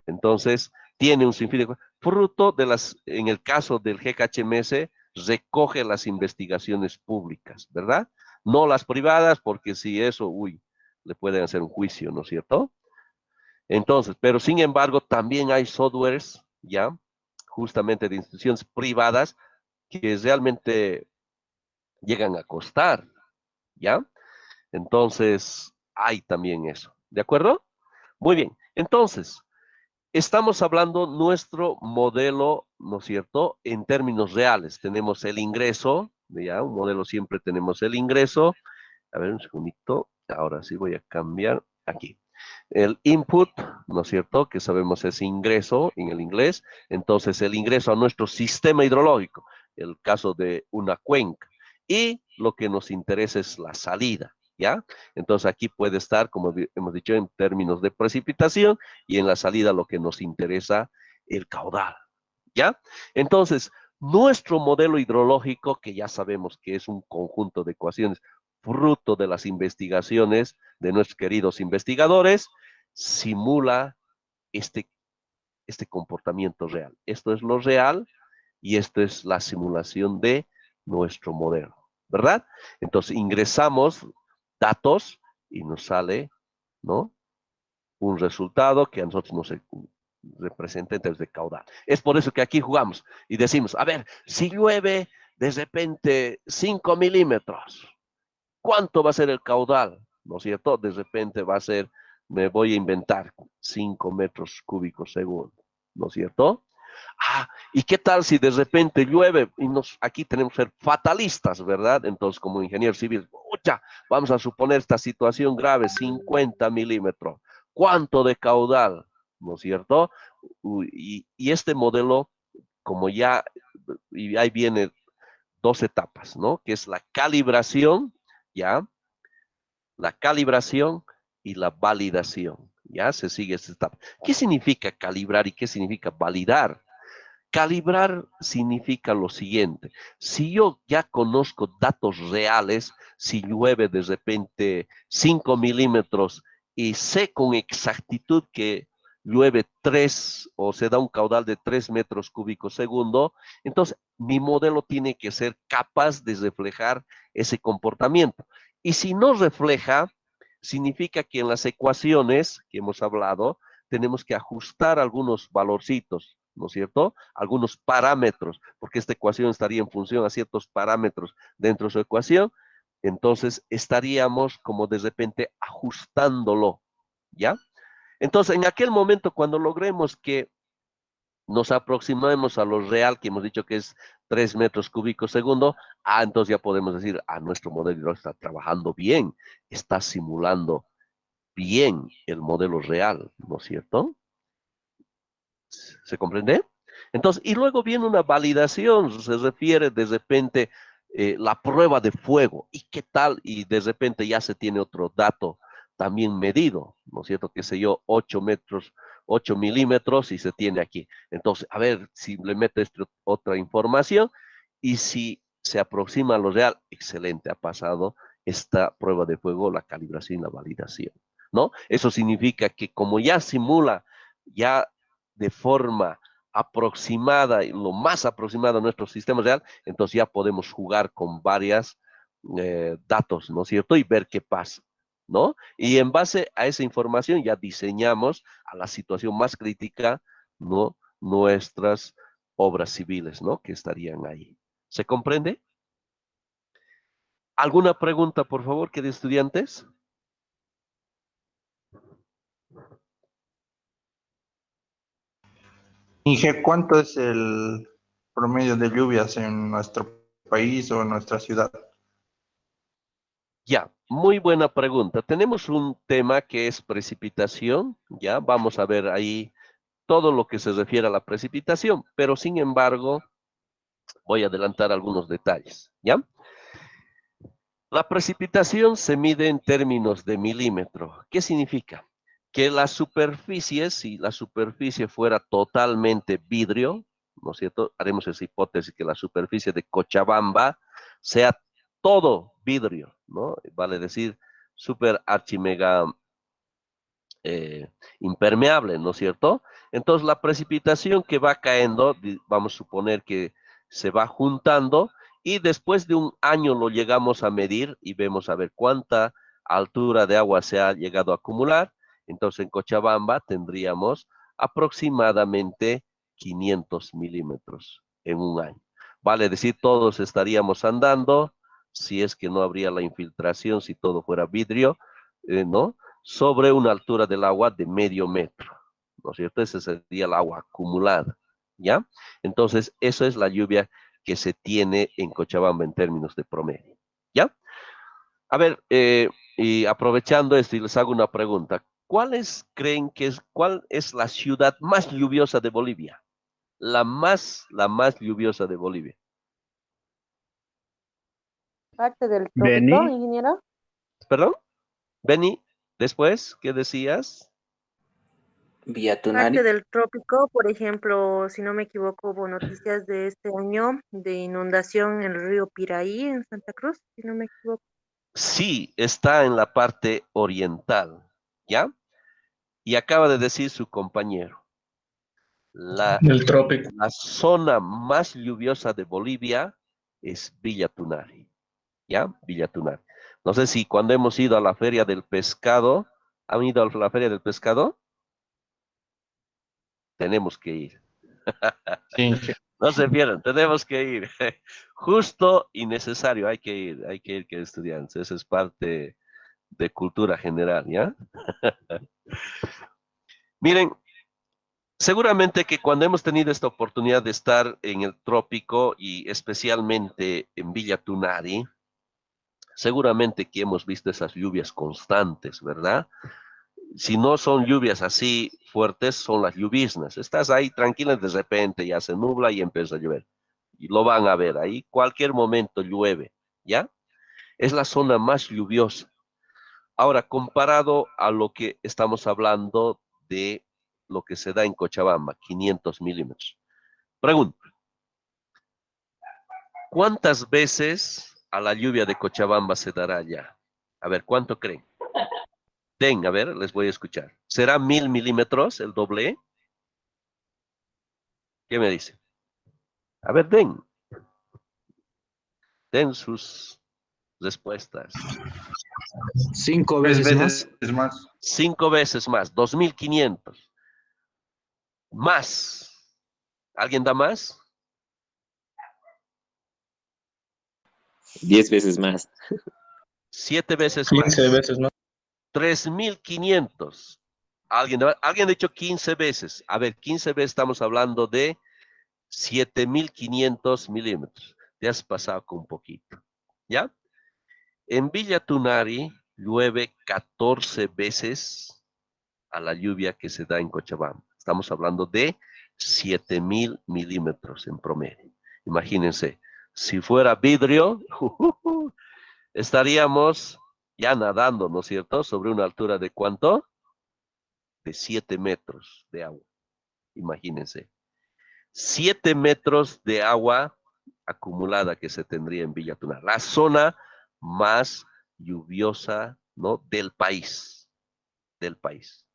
Entonces, tiene un sinfín de fruto de en el caso del GHMS, recoge las investigaciones públicas, ¿verdad? No las privadas, porque si eso, le pueden hacer un juicio, ¿no es cierto? Entonces, pero sin embargo, también hay softwares, ¿ya? Justamente de instituciones privadas que realmente llegan a costar, ¿ya? Entonces, hay también eso, ¿de acuerdo? Muy bien, entonces, estamos hablando nuestro modelo, ¿no es cierto?, en términos reales. Tenemos el ingreso, ya, un modelo siempre tenemos el ingreso. A ver, un segundito, ahora sí voy a cambiar aquí. El input, ¿no es cierto?, que sabemos es ingreso en el inglés. Entonces, el ingreso a nuestro sistema hidrológico, el caso de una cuenca. Y lo que nos interesa es la salida, ¿ya? Entonces, aquí puede estar, como hemos dicho, en términos de precipitación y en la salida lo que nos interesa, el caudal, ¿ya? Entonces, nuestro modelo hidrológico, que ya sabemos que es un conjunto de ecuaciones fruto de las investigaciones de nuestros queridos investigadores, simula este, este comportamiento real. Esto es lo real y esto es la simulación de nuestro modelo, ¿verdad? Entonces ingresamos datos y nos sale, ¿no?, un resultado que a nosotros nos representa en términos de caudal. Es por eso que aquí jugamos y decimos, a ver, si llueve de repente 5 milímetros, ¿cuánto va a ser el caudal? ¿No es cierto? De repente va a ser, me voy a inventar, 5 metros cúbicos segundo, ¿no es cierto? Ah, ¿y qué tal si de repente llueve? Y aquí tenemos que ser fatalistas, ¿verdad? Entonces, como ingeniero civil, vamos a suponer esta situación grave, 50 milímetros. ¿Cuánto de caudal? ¿No es cierto? Y este modelo, como ya, y ahí viene dos etapas, ¿no? Que es la calibración, ¿ya? La calibración y la validación, ¿ya? Se sigue esta etapa. ¿Qué significa calibrar y qué significa validar? Calibrar significa lo siguiente: si yo ya conozco datos reales, si llueve de repente 5 milímetros y sé con exactitud que llueve 3 o se da un caudal de 3 metros cúbicos segundo, entonces mi modelo tiene que ser capaz de reflejar ese comportamiento. Y si no refleja, significa que en las ecuaciones que hemos hablado, tenemos que ajustar algunos valorcitos, ¿no es cierto? Algunos parámetros, porque esta ecuación estaría en función a ciertos parámetros dentro de su ecuación, Entonces estaríamos como de repente ajustándolo, ¿ya? Entonces en aquel momento cuando logremos que nos aproximemos a lo real que hemos dicho que es 3 metros cúbicos segundo, entonces ya podemos decir, nuestro modelo está trabajando bien, está simulando bien el modelo real, ¿no es cierto? ¿Se comprende? Entonces, y luego viene una validación, se refiere de repente la prueba de fuego, y qué tal, y de repente ya se tiene otro dato también medido, ¿no es cierto? Qué sé yo, 8 metros, 8 milímetros y se tiene aquí. Entonces, a ver si le mete otra información y si se aproxima a lo real, excelente, ha pasado esta prueba de fuego, la calibración y la validación, ¿no? Eso significa que como ya simula, ya de forma aproximada, lo más aproximado a nuestro sistema real, entonces ya podemos jugar con varias datos, ¿no es cierto? Y ver qué pasa, ¿no? Y en base a esa información ya diseñamos a la situación más crítica, ¿no? Nuestras obras civiles, ¿no? Que estarían ahí. ¿Se comprende? ¿Alguna pregunta, por favor, queridos estudiantes? Inge, ¿cuánto es el promedio de lluvias en nuestro país o en nuestra ciudad? Ya, muy buena pregunta. Tenemos un tema que es precipitación, ya, vamos a ver ahí todo lo que se refiere a la precipitación, pero sin embargo, voy a adelantar algunos detalles, ¿ya? La precipitación se mide en términos de milímetro. ¿Qué significa? Que la superficie, si la superficie fuera totalmente vidrio, ¿no es cierto? Haremos esa hipótesis que la superficie de Cochabamba sea todo vidrio, ¿no? Vale decir, super archimega impermeable, ¿no es cierto? Entonces la precipitación que va cayendo, vamos a suponer que se va juntando y después de un año lo llegamos a medir y vemos a ver cuánta altura de agua se ha llegado a acumular. Entonces en Cochabamba tendríamos aproximadamente 500 milímetros en un año. Vale decir, todos estaríamos andando, si es que no habría la infiltración, si todo fuera vidrio, ¿no? Sobre una altura del agua de medio metro, ¿no es cierto? Ese sería el agua acumulada, ¿ya? Entonces, eso es la lluvia que se tiene en Cochabamba en términos de promedio, ¿ya? A ver, y aprovechando esto, y les hago una pregunta. ¿Cuál es la ciudad más lluviosa de Bolivia? La más lluviosa de Bolivia. Parte del trópico, Beni, ingeniero. ¿Perdón? Beni, después, ¿qué decías? Parte Villatunari. del trópico, por ejemplo, si no me equivoco, hubo noticias de este año de inundación en el río Piraí, en Santa Cruz, si no me equivoco. Sí, está en la parte oriental, ¿ya? Y acaba de decir su compañero, la, del trópico. la zona más lluviosa de Bolivia es Villa Tunari, ¿ya? Villa Tunari. No sé si cuando hemos ido a la Feria del Pescado, ¿han ido a la Feria del Pescado? Tenemos que ir. Sí, Inge. No se pierdan, tenemos que ir. Justo y necesario, hay que ir, que estudiantes. Eso es parte de cultura general, ¿ya? Miren, seguramente que cuando hemos tenido esta oportunidad de estar en el trópico y especialmente en Villa Tunari, seguramente que hemos visto esas lluvias constantes, ¿verdad? Si no son lluvias así fuertes, son las lloviznas. Estás ahí tranquila, de repente ya se nubla y empieza a llover. Y lo van a ver ahí, cualquier momento llueve, ¿ya? Es la zona más lluviosa. Ahora, comparado a lo que estamos hablando de lo que se da en Cochabamba, 500 milímetros. Pregunta, ¿cuántas veces a la lluvia de Cochabamba se dará allá? A ver, ¿cuánto creen? Den, a ver, les voy a escuchar. ¿Será 1000 milímetros el doble? ¿Qué me dice? A ver, den sus respuestas. 5 Tres veces más. veces más. 5 veces más, 2500. Más. ¿Alguien da más? 10 veces más. 7 veces 15 más. veces más. 3.500. Alguien ha dicho 15 veces. A ver, 15 veces estamos hablando de 7.500 milímetros. Te has pasado con un poquito. ¿Ya? En Villa Tunari llueve 14 veces a la lluvia que se da en Cochabamba. Estamos hablando de 7.000 milímetros en promedio. Imagínense, si fuera vidrio, estaríamos ya nadando, ¿no es cierto? Sobre una altura de ¿cuánto? De 7 metros de agua. Imagínense. 7 metros de agua acumulada que se tendría en Villa Tunari. La zona más lluviosa, ¿no? Del país. Del país.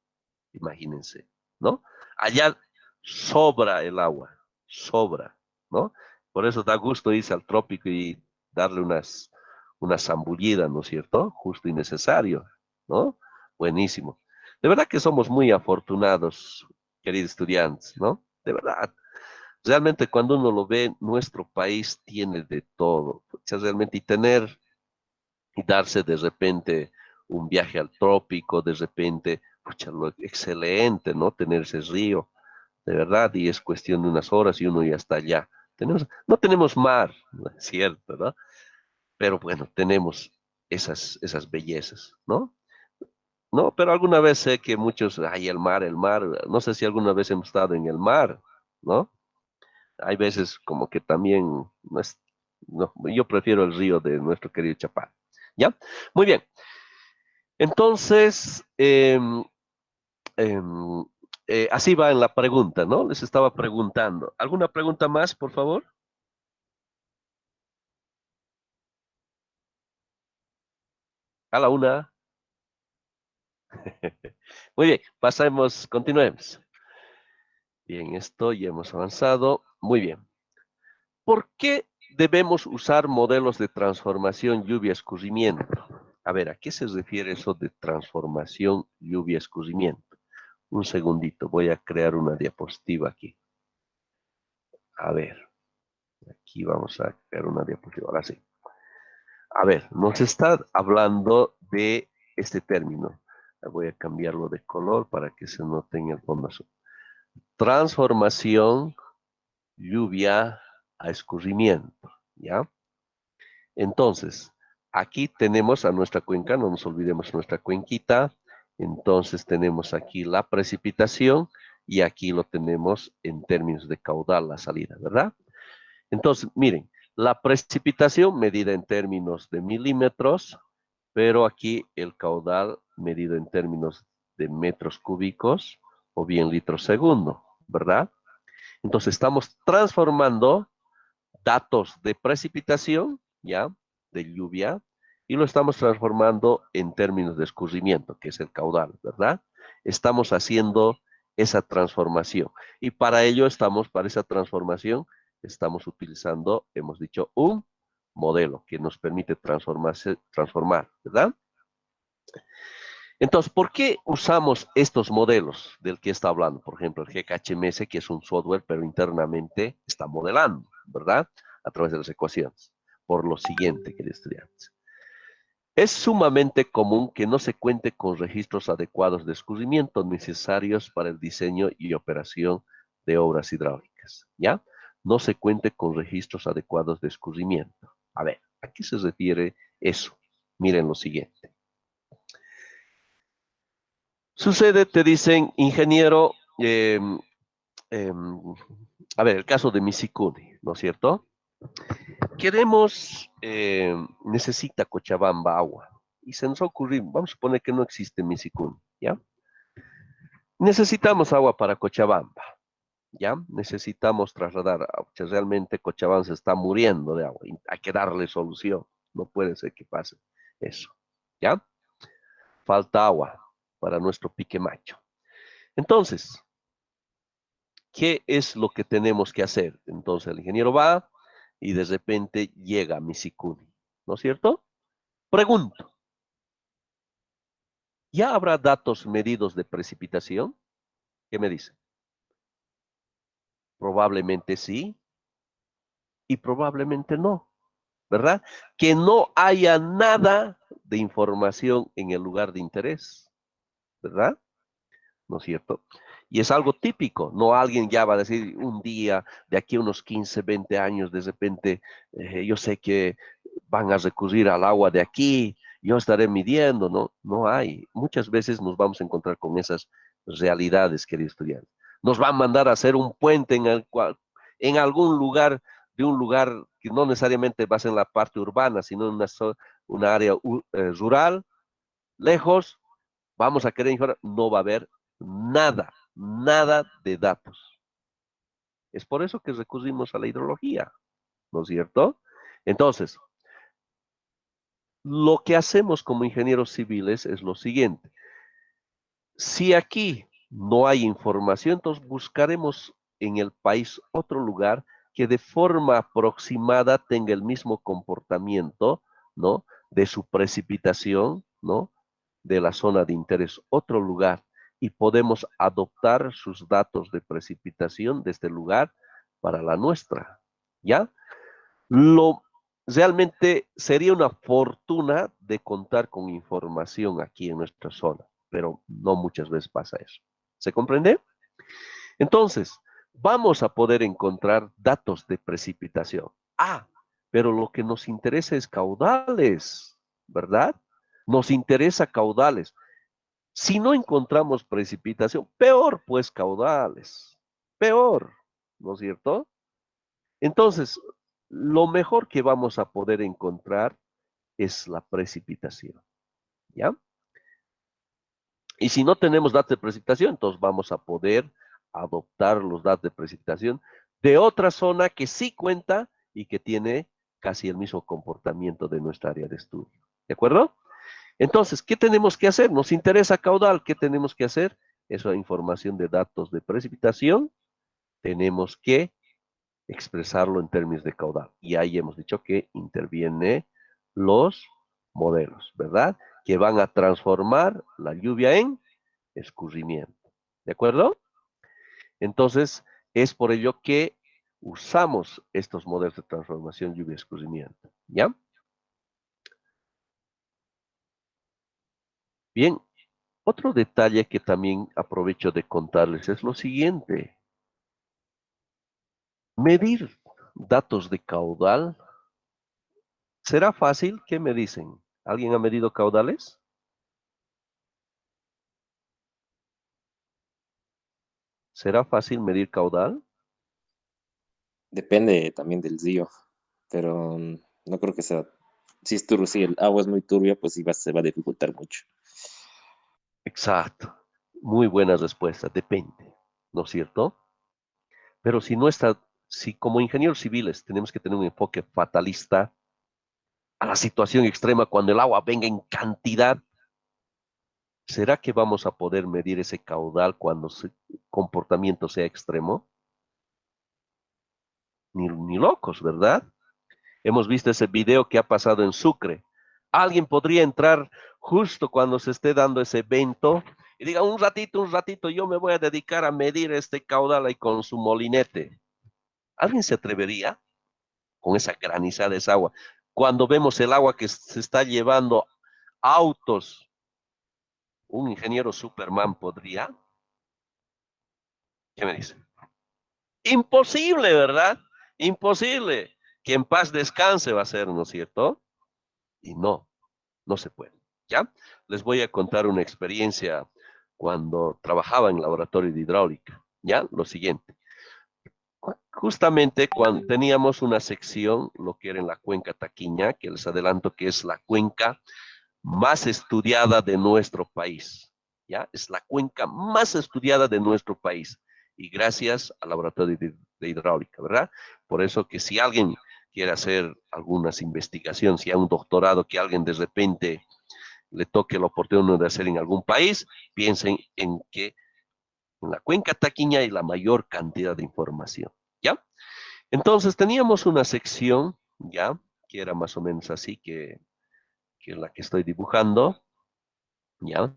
Imagínense, ¿no? Allá sobra el agua, sobra, ¿no? Por eso da gusto irse al trópico y darle una zambullida, ¿no es cierto? Justo y necesario, ¿no? Buenísimo. De verdad que somos muy afortunados, queridos estudiantes, ¿no? De verdad. Realmente cuando uno lo ve, nuestro país tiene de todo. O sea, realmente y tener y darse de repente un viaje al trópico, de repente, pucha, lo excelente, ¿no? Tener ese río, de verdad, y es cuestión de unas horas y uno ya está allá. No tenemos mar, ¿no? Es cierto, ¿no? Pero bueno, tenemos esas bellezas, ¿no? No, pero alguna vez sé que muchos, ay, el mar, no sé si alguna vez hemos estado en el mar, ¿no? Hay veces como que también, no es, no, yo prefiero el río de nuestro querido Chapal, ¿ya? Muy bien. Entonces, em, así va en la pregunta, ¿no? Les estaba preguntando. ¿Alguna pregunta más, por favor? A la una. Muy bien, pasemos, continuemos. Bien, esto ya hemos avanzado. Muy bien. ¿Por qué debemos usar modelos de transformación lluvia-escurrimiento? A ver, ¿a qué se refiere eso de transformación lluvia-escurrimiento? Un segundito, voy a crear una diapositiva aquí. A ver, aquí vamos a crear una diapositiva, ahora sí. A ver, nos está hablando de este término. Voy a cambiarlo de color para que se note en el fondo azul. Transformación, lluvia a escurrimiento, ¿ya? Entonces, aquí tenemos a nuestra cuenca, no nos olvidemos nuestra cuenquita. Entonces tenemos aquí la precipitación y aquí lo tenemos en términos de caudal, la salida, ¿verdad? Entonces, miren, la precipitación medida en términos de milímetros, pero aquí el caudal medido en términos de metros cúbicos o bien litros segundo, ¿verdad? Entonces estamos transformando datos de precipitación, ¿ya? De lluvia, y lo estamos transformando en términos de escurrimiento, que es el caudal, ¿verdad? Estamos haciendo esa transformación. Y para ello para esa transformación, estamos utilizando, hemos dicho, un modelo que nos permite transformar, ¿verdad? Entonces, ¿por qué usamos estos modelos del que está hablando? Por ejemplo, el GKHMS, que es un software, pero internamente está modelando, ¿verdad? A través de las ecuaciones. Por lo siguiente, queridos estudiantes. Es sumamente común que no se cuente con registros adecuados de escurrimiento necesarios para el diseño y operación de obras hidráulicas, ¿ya? No se cuente con registros adecuados de escurrimiento. A ver, ¿a qué se refiere eso? Miren lo siguiente. Sucede, te dicen, ingeniero, a ver, el caso de Misicuni, ¿no es cierto? Necesita Cochabamba agua. Y se nos ocurrió, vamos a suponer que no existe Misicuni, ¿ya? Necesitamos agua para Cochabamba, ¿ya? Necesitamos trasladar, realmente Cochabamba se está muriendo de agua, y hay que darle solución, no puede ser que pase eso, ¿ya? Falta agua para nuestro pique macho. Entonces, ¿qué es lo que tenemos que hacer? Entonces el ingeniero va y de repente llega a Misicuni, ¿no es cierto? Pregunto, ¿ya habrá datos medidos de precipitación? ¿Qué me dice? Probablemente sí y probablemente no, ¿verdad? Que no haya nada de información en el lugar de interés, ¿verdad? ¿No es cierto? Y es algo típico, no alguien ya va a decir un día, de aquí a unos 15, 20 años, de repente, yo sé que van a recurrir al agua de aquí, yo estaré midiendo, ¿no? No hay. Muchas veces nos vamos a encontrar con esas realidades, queridos estudiantes. Nos van a mandar a hacer un puente en el cual, en algún lugar, de un lugar que no necesariamente va a ser en la parte urbana, sino en una área rural, lejos, vamos a querer informar, no va a haber nada, nada de datos. Es por eso que recurrimos a la hidrología, ¿no es cierto? Entonces, lo que hacemos como ingenieros civiles es lo siguiente. Si aquí no hay información, entonces buscaremos en el país otro lugar que de forma aproximada tenga el mismo comportamiento, ¿no? De su precipitación, ¿no? De la zona de interés, otro lugar, y podemos adoptar sus datos de precipitación de este lugar para la nuestra, ¿ya? Realmente sería una fortuna de contar con información aquí en nuestra zona, pero no muchas veces pasa eso. ¿Se comprende? Entonces, vamos a poder encontrar datos de precipitación. Ah, pero lo que nos interesa es caudales, ¿verdad? Nos interesa caudales. Si no encontramos precipitación, peor pues caudales. Peor, ¿no es cierto? Entonces, lo mejor que vamos a poder encontrar es la precipitación, ¿ya? Y si no tenemos datos de precipitación, entonces vamos a poder adoptar los datos de precipitación de otra zona que sí cuenta y que tiene casi el mismo comportamiento de nuestra área de estudio. ¿De acuerdo? Entonces, ¿qué tenemos que hacer? Nos interesa caudal, ¿qué tenemos que hacer? Esa información de datos de precipitación, tenemos que expresarlo en términos de caudal. Y ahí hemos dicho que interviene los modelos, ¿verdad? Que van a transformar la lluvia en escurrimiento. ¿De acuerdo? Entonces, es por ello que usamos estos modelos de transformación lluvia-escurrimiento. ¿Ya? Bien, otro detalle que también aprovecho de contarles es lo siguiente. Medir datos de caudal. ¿Será fácil? ¿Qué me dicen? ¿Alguien ha medido caudales? ¿Será fácil medir caudal? Depende también del río, pero no creo que sea. Si el agua es muy turbia, pues sí se va a dificultar mucho. Exacto. Muy buena respuesta. Depende, ¿no es cierto? Pero si como ingenieros civiles tenemos que tener un enfoque fatalista a la situación extrema cuando el agua venga en cantidad, ¿será que vamos a poder medir ese caudal cuando su comportamiento sea extremo? Ni locos, ¿verdad? Hemos visto ese video que ha pasado en Sucre. Alguien podría entrar justo cuando se esté dando ese evento y diga, un ratito, yo me voy a dedicar a medir este caudal ahí con su molinete. ¿Alguien se atrevería con esa granizada de esa agua? Cuando vemos el agua que se está llevando autos, un ingeniero Superman podría. ¿Qué me dice? Imposible, ¿verdad? Imposible. Que en paz descanse va a ser, ¿no es cierto? Y no se puede, ¿ya? Les voy a contar una experiencia cuando trabajaba en laboratorio de hidráulica, ¿ya? Lo siguiente. Justamente cuando teníamos una sección, lo que era en la cuenca Taquiña, que les adelanto que es la cuenca más estudiada de nuestro país, ¿ya? Es la cuenca más estudiada de nuestro país. Y gracias al laboratorio de hidráulica, ¿verdad? Por eso que si alguien quiere hacer algunas investigaciones, si hay un doctorado que alguien de repente le toque la oportunidad de hacer en algún país, piensen en que en la cuenca Taquiña hay la mayor cantidad de información, ¿ya? Entonces teníamos una sección, ¿ya? Que era más o menos así que la que estoy dibujando, ¿ya?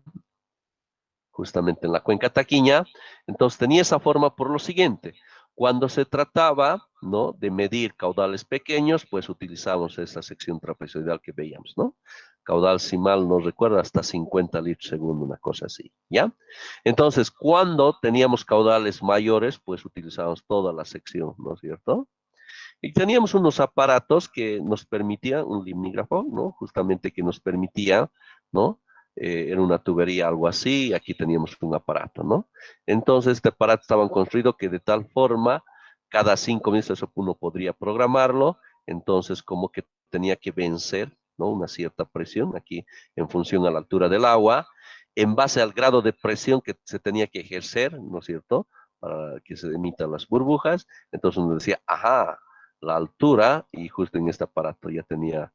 Justamente en la cuenca Taquiña. Entonces tenía esa forma por lo siguiente. Cuando se trataba, ¿no? De medir caudales pequeños, pues utilizamos esa sección trapezoidal que veíamos, ¿no? caudal, si mal no recuerdo, hasta 50 litros segundo, una cosa así, ¿ya? Entonces, cuando teníamos caudales mayores, pues utilizábamos toda la sección, ¿no es cierto? Y teníamos unos aparatos que nos permitían, un limígrafo, ¿no? Justamente que nos permitía, ¿no? Era una tubería, algo así, y aquí teníamos un aparato, ¿no? Entonces, este aparato estaba construido que de tal forma, cada 5 minutos eso uno podría programarlo, entonces como que tenía que vencer, ¿no? Una cierta presión aquí en función a la altura del agua, en base al grado de presión que se tenía que ejercer, ¿no es cierto? Para que se emitan las burbujas, entonces uno decía, ajá, la altura, y justo en este aparato ya tenía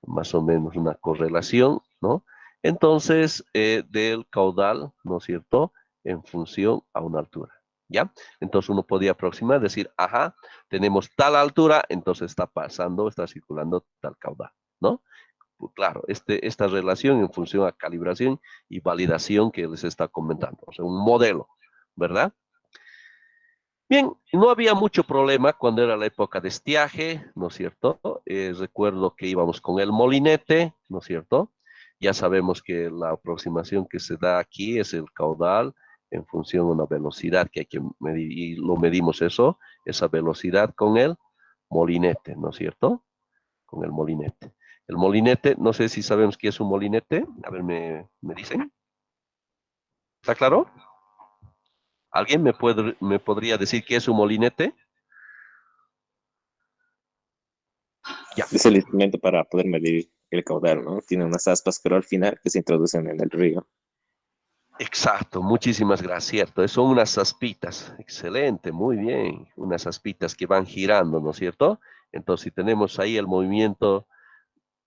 más o menos una correlación, ¿no? Entonces, del caudal, ¿no es cierto?, en función a una altura, ¿ya? Entonces uno podía aproximar, decir, ajá, tenemos tal altura, entonces está pasando, está circulando tal caudal, ¿no? Pues claro, esta relación en función a calibración y validación que les está comentando, o sea, un modelo, ¿verdad? Bien, no había mucho problema cuando era la época de estiaje, ¿no es cierto? Recuerdo que íbamos con el molinete, ¿no es cierto? Ya sabemos que la aproximación que se da aquí es el caudal en función de una velocidad que hay que medir, y lo medimos eso, esa velocidad con el molinete, ¿no es cierto? Con el molinete. El molinete, no sé si sabemos qué es un molinete, a ver, me dicen. ¿Está claro? ¿Alguien me podría decir qué es un molinete? Ya. Es el instrumento para poder medir el caudal, ¿no? Tiene unas aspas, pero al final que se introducen en el río. Exacto, muchísimas gracias, cierto. Son unas aspitas, excelente, muy bien. Unas aspitas que van girando, ¿no es cierto? Entonces, si tenemos ahí el movimiento,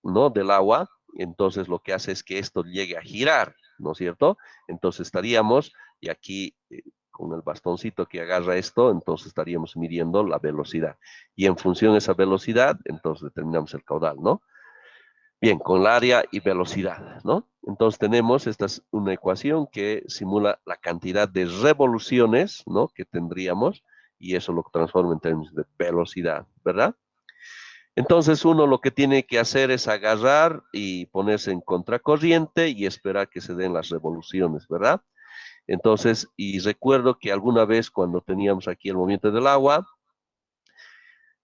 ¿no?, del agua, entonces lo que hace es que esto llegue a girar, ¿no es cierto? Entonces estaríamos, y aquí con el bastoncito que agarra esto, entonces estaríamos midiendo la velocidad. Y en función de esa velocidad, entonces determinamos el caudal, ¿no? Bien, con el área y velocidad, ¿no? Entonces tenemos esta es una ecuación que simula la cantidad de revoluciones, ¿no?, que tendríamos, y eso lo transforma en términos de velocidad, ¿verdad? Entonces uno lo que tiene que hacer es agarrar y ponerse en contracorriente y esperar que se den las revoluciones, ¿verdad? Entonces, y recuerdo que alguna vez cuando teníamos aquí el movimiento del agua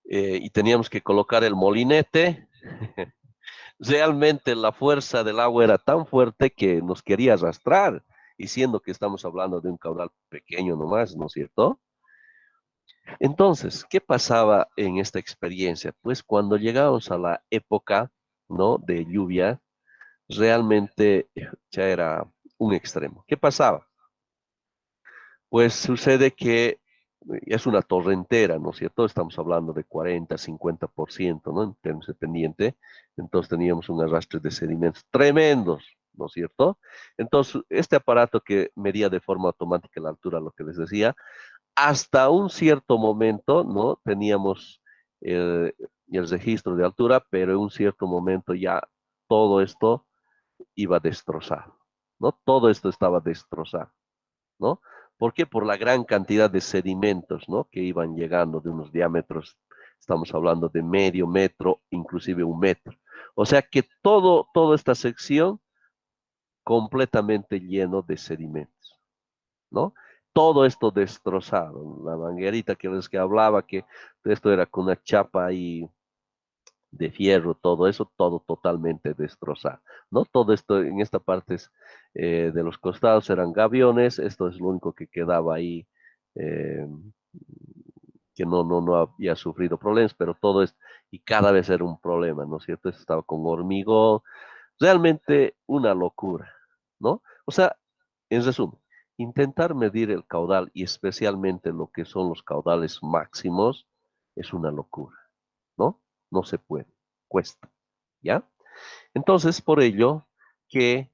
y teníamos que colocar el molinete, realmente la fuerza del agua era tan fuerte que nos quería arrastrar, y siendo que estamos hablando de un caudal pequeño nomás, ¿no es cierto? Entonces, ¿qué pasaba en esta experiencia? Pues cuando llegamos a la época, ¿no?, de lluvia, realmente ya era un extremo. ¿Qué pasaba? Pues sucede que es una torrentera, ¿no es cierto? Estamos hablando de 40, 50%, ¿no?, en términos de pendiente. Entonces teníamos un arrastre de sedimentos tremendos, ¿no es cierto? Entonces, este aparato que medía de forma automática la altura, lo que les decía, hasta un cierto momento, ¿no?, teníamos el, el registro de altura, pero en un cierto momento ya todo esto iba destrozado, ¿no? Todo esto estaba destrozado, ¿no? ¿Por qué? Por la gran cantidad de sedimentos, ¿no?, que iban llegando de unos diámetros, estamos hablando de medio metro, inclusive 1 metro. O sea que toda esta sección completamente lleno de sedimentos, ¿no? Todo esto destrozado. La manguerita que hablaba, que esto era con una chapa ahí de fierro, todo eso, todo totalmente destrozado, ¿no? Todo esto en esta parte de los costados eran gaviones, esto es lo único que quedaba ahí, eh, que no había sufrido problemas, pero todo es, y cada vez era un problema, ¿no es cierto? Esto estaba con hormigón, realmente una locura, ¿no? O sea, en resumen, intentar medir el caudal y especialmente lo que son los caudales máximos es una locura, ¿no? No se puede, cuesta, ¿ya? Entonces, por ello que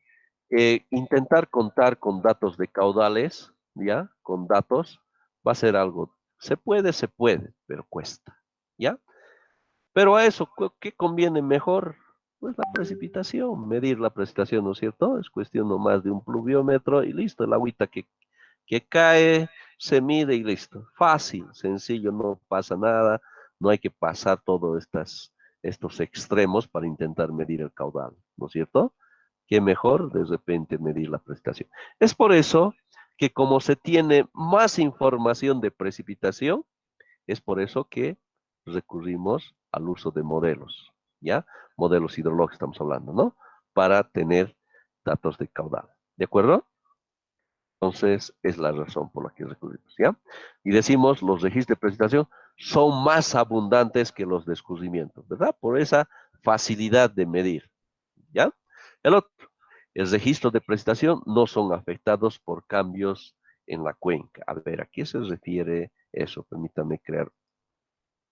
intentar contar con datos de caudales, ¿ya? Con datos, va a ser algo, se puede, pero cuesta, ¿ya? Pero a eso, ¿qué conviene mejor? Pues la precipitación, medir la precipitación, ¿no es cierto? Es cuestión nomás de un pluviómetro y listo, el agüita que cae, se mide y listo. Fácil, sencillo, no pasa nada, no hay que pasar todas estas estos extremos para intentar medir el caudal, ¿no es cierto? Qué mejor de repente medir la precipitación. Es por eso que como se tiene más información de precipitación, es por eso que recurrimos al uso de modelos, ¿ya? Modelos hidrológicos estamos hablando, ¿no? Para tener datos de caudal, ¿de acuerdo? Entonces, es la razón por la que recurrimos, ¿ya? Y decimos, los registros de precipitación son más abundantes que los de escurrimiento, ¿verdad? Por esa facilidad de medir, ¿ya? El otro, el registro de precipitación no son afectados por cambios en la cuenca. A ver, ¿a qué se refiere eso? Permítame crear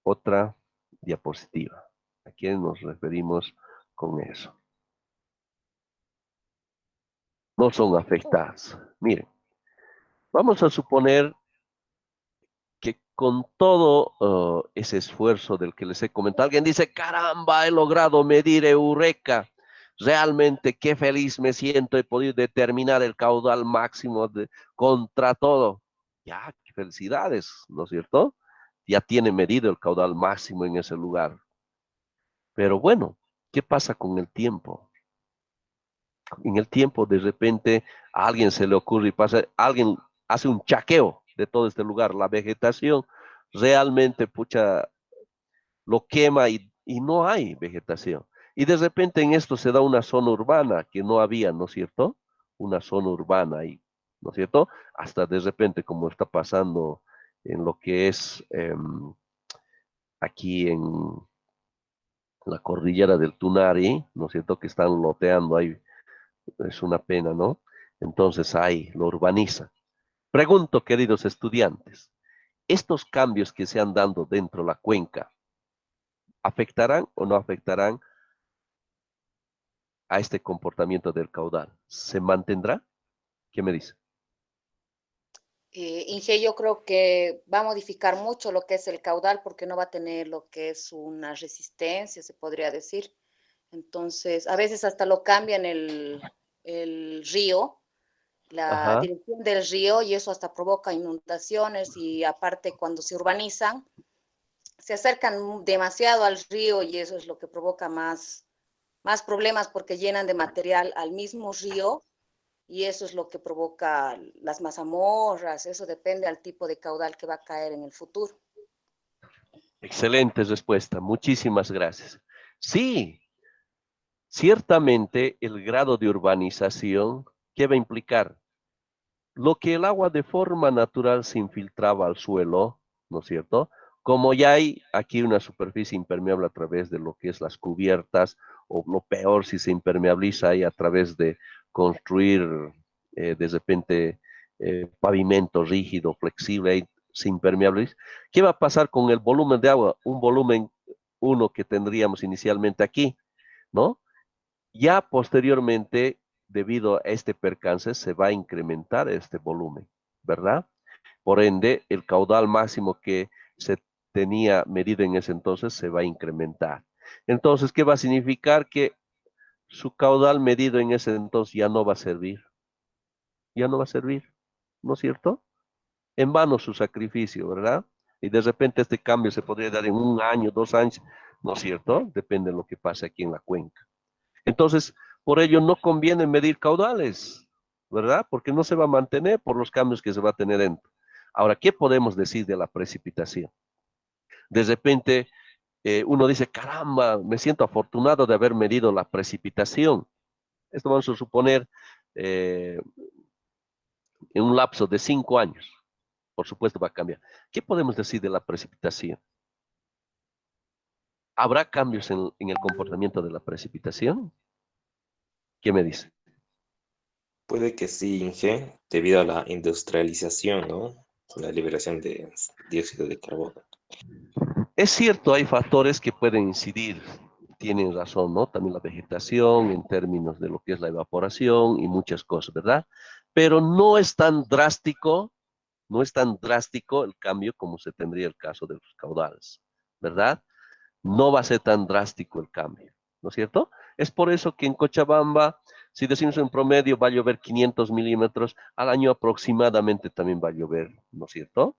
otra diapositiva. ¿A qué nos referimos con eso? No son afectadas. Miren, vamos a suponer que con todo ese esfuerzo del que les he comentado, alguien dice, caramba, he logrado medir Eureka. Realmente qué feliz me siento, he podido determinar el caudal máximo contra todo. Ya, qué felicidades, ¿no es cierto? Ya tiene medido el caudal máximo en ese lugar. Pero bueno, ¿qué pasa con el tiempo? En el tiempo, de repente, a alguien se le ocurre y pasa, alguien hace un chaqueo de todo este lugar. La vegetación realmente, pucha, lo quema y no hay vegetación. Y de repente en esto se da una zona urbana que no había, ¿no es cierto? Una zona urbana ahí, ¿no es cierto? Hasta de repente, como está pasando en lo que es aquí en la cordillera del Tunari, ¿no es cierto? Que están loteando ahí, es una pena, ¿no? Entonces ahí lo urbaniza. Pregunto, queridos estudiantes, ¿estos cambios que se han dado dentro de la cuenca afectarán o no afectarán a este comportamiento del caudal? ¿Se mantendrá? ¿Qué me dice? Inge, yo creo que va a modificar mucho lo que es el caudal porque no va a tener lo que es una resistencia, se podría decir. Entonces, a veces hasta lo cambian el río, la Ajá. dirección del río, y eso hasta provoca inundaciones, y aparte cuando se urbanizan, se acercan demasiado al río y eso es lo que provoca más problemas porque llenan de material al mismo río y eso es lo que provoca las mazamorras. Eso depende al tipo de caudal que va a caer en el futuro. Excelente respuesta. Muchísimas gracias. Sí, ciertamente el grado de urbanización, ¿qué va a implicar? Lo que el agua de forma natural se infiltraba al suelo, ¿no es cierto? Como ya hay aquí una superficie impermeable a través de lo que es las cubiertas, o lo peor si se impermeabiliza ahí a través de construir de repente pavimento rígido, flexible, ahí se impermeabiliza. ¿Qué va a pasar con el volumen de agua? Un volumen 1 que tendríamos inicialmente aquí, ¿no? Ya posteriormente, debido a este percance, se va a incrementar este volumen, ¿verdad? Por ende, el caudal máximo que se tenía medido en ese entonces se va a incrementar. Entonces, ¿qué va a significar? Que su caudal medido en ese entonces ya no va a servir. Ya no va a servir, ¿no es cierto? En vano su sacrificio, ¿verdad? Y de repente este cambio se podría dar en 1 año, 2 años, ¿no es cierto? Depende de lo que pase aquí en la cuenca. Entonces, por ello no conviene medir caudales, ¿verdad? Porque no se va a mantener por los cambios que se va a tener dentro. Ahora, ¿qué podemos decir de la precipitación? De repente, uno dice, caramba, me siento afortunado de haber medido la precipitación. Esto vamos a suponer en un lapso de 5 años. Por supuesto va a cambiar. ¿Qué podemos decir de la precipitación? ¿Habrá cambios en el comportamiento de la precipitación? ¿Qué me dice? Puede que sí, Inge, debido a la industrialización, ¿no? La liberación de dióxido de carbono. Es cierto, hay factores que pueden incidir, tienen razón, ¿no? También la vegetación en términos de lo que es la evaporación y muchas cosas, ¿verdad? Pero no es tan drástico, no es tan drástico el cambio como se tendría el caso de los caudales, ¿verdad? No va a ser tan drástico el cambio, ¿no es cierto? Es por eso que en Cochabamba, si decimos en promedio va a llover 500 milímetros, al año aproximadamente también va a llover, ¿no es cierto?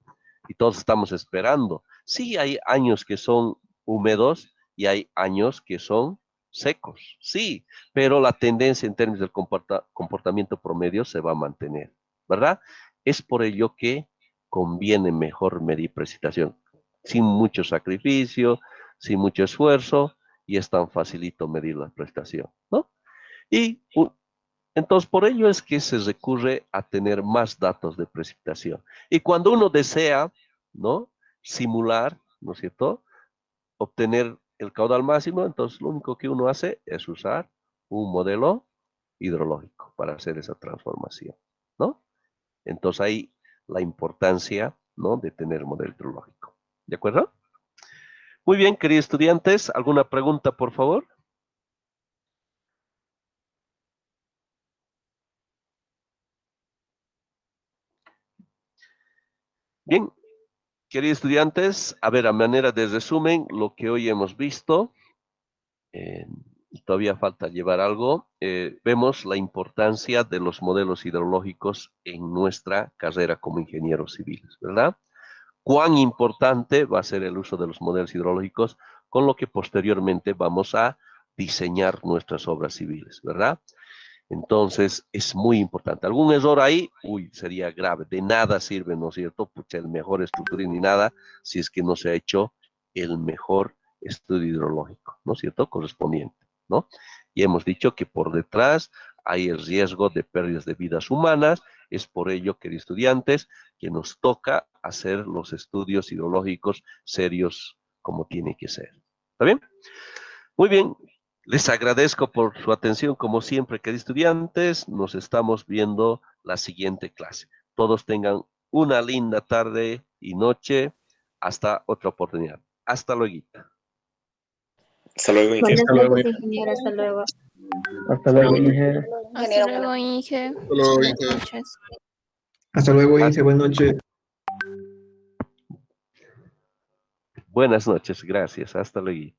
Y todos estamos esperando. Sí hay años que son húmedos y hay años que son secos, sí, pero la tendencia en términos del comportamiento promedio se va a mantener, ¿verdad? Es por ello que conviene mejor medir precipitación, sin mucho sacrificio, sin mucho esfuerzo, y es tan facilito medir la precipitación, ¿no? Y entonces, por ello es que se recurre a tener más datos de precipitación. Y cuando uno desea, ¿no?, simular, ¿no es cierto?, obtener el caudal máximo, entonces lo único que uno hace es usar un modelo hidrológico para hacer esa transformación, ¿no? Entonces ahí la importancia, ¿no?, de tener modelo hidrológico. ¿De acuerdo? Muy bien, queridos estudiantes, ¿alguna pregunta, por favor? Bien, queridos estudiantes, a ver, a manera de resumen, lo que hoy hemos visto, todavía falta llevar algo, vemos la importancia de los modelos hidrológicos en nuestra carrera como ingenieros civiles, ¿verdad? Cuán importante va a ser el uso de los modelos hidrológicos, con lo que posteriormente vamos a diseñar nuestras obras civiles, ¿verdad? Entonces, es muy importante. ¿Algún error ahí? Uy, sería grave. De nada sirve, ¿no es cierto? Pucha, el mejor estudio ni nada, si es que no se ha hecho el mejor estudio hidrológico, ¿no es cierto? Correspondiente, ¿no? Y hemos dicho que por detrás hay el riesgo de pérdidas de vidas humanas. Es por ello, queridos estudiantes, que nos toca hacer los estudios hidrológicos serios como tiene que ser. ¿Está bien? Muy bien. Les agradezco por su atención, como siempre, queridos estudiantes. Nos estamos viendo la siguiente clase. Todos tengan una linda tarde y noche. Hasta otra oportunidad. Hasta luego. Hasta luego, Inge. Buenas Hasta luego, noches, ingeniero. Hasta luego. Hasta luego, Inge. Hasta Ingeniero, luego, Inge. luego, Buenas Inge. noches. Hasta luego, Inge. Buenas noches. Buenas noches. Gracias. Hasta luego.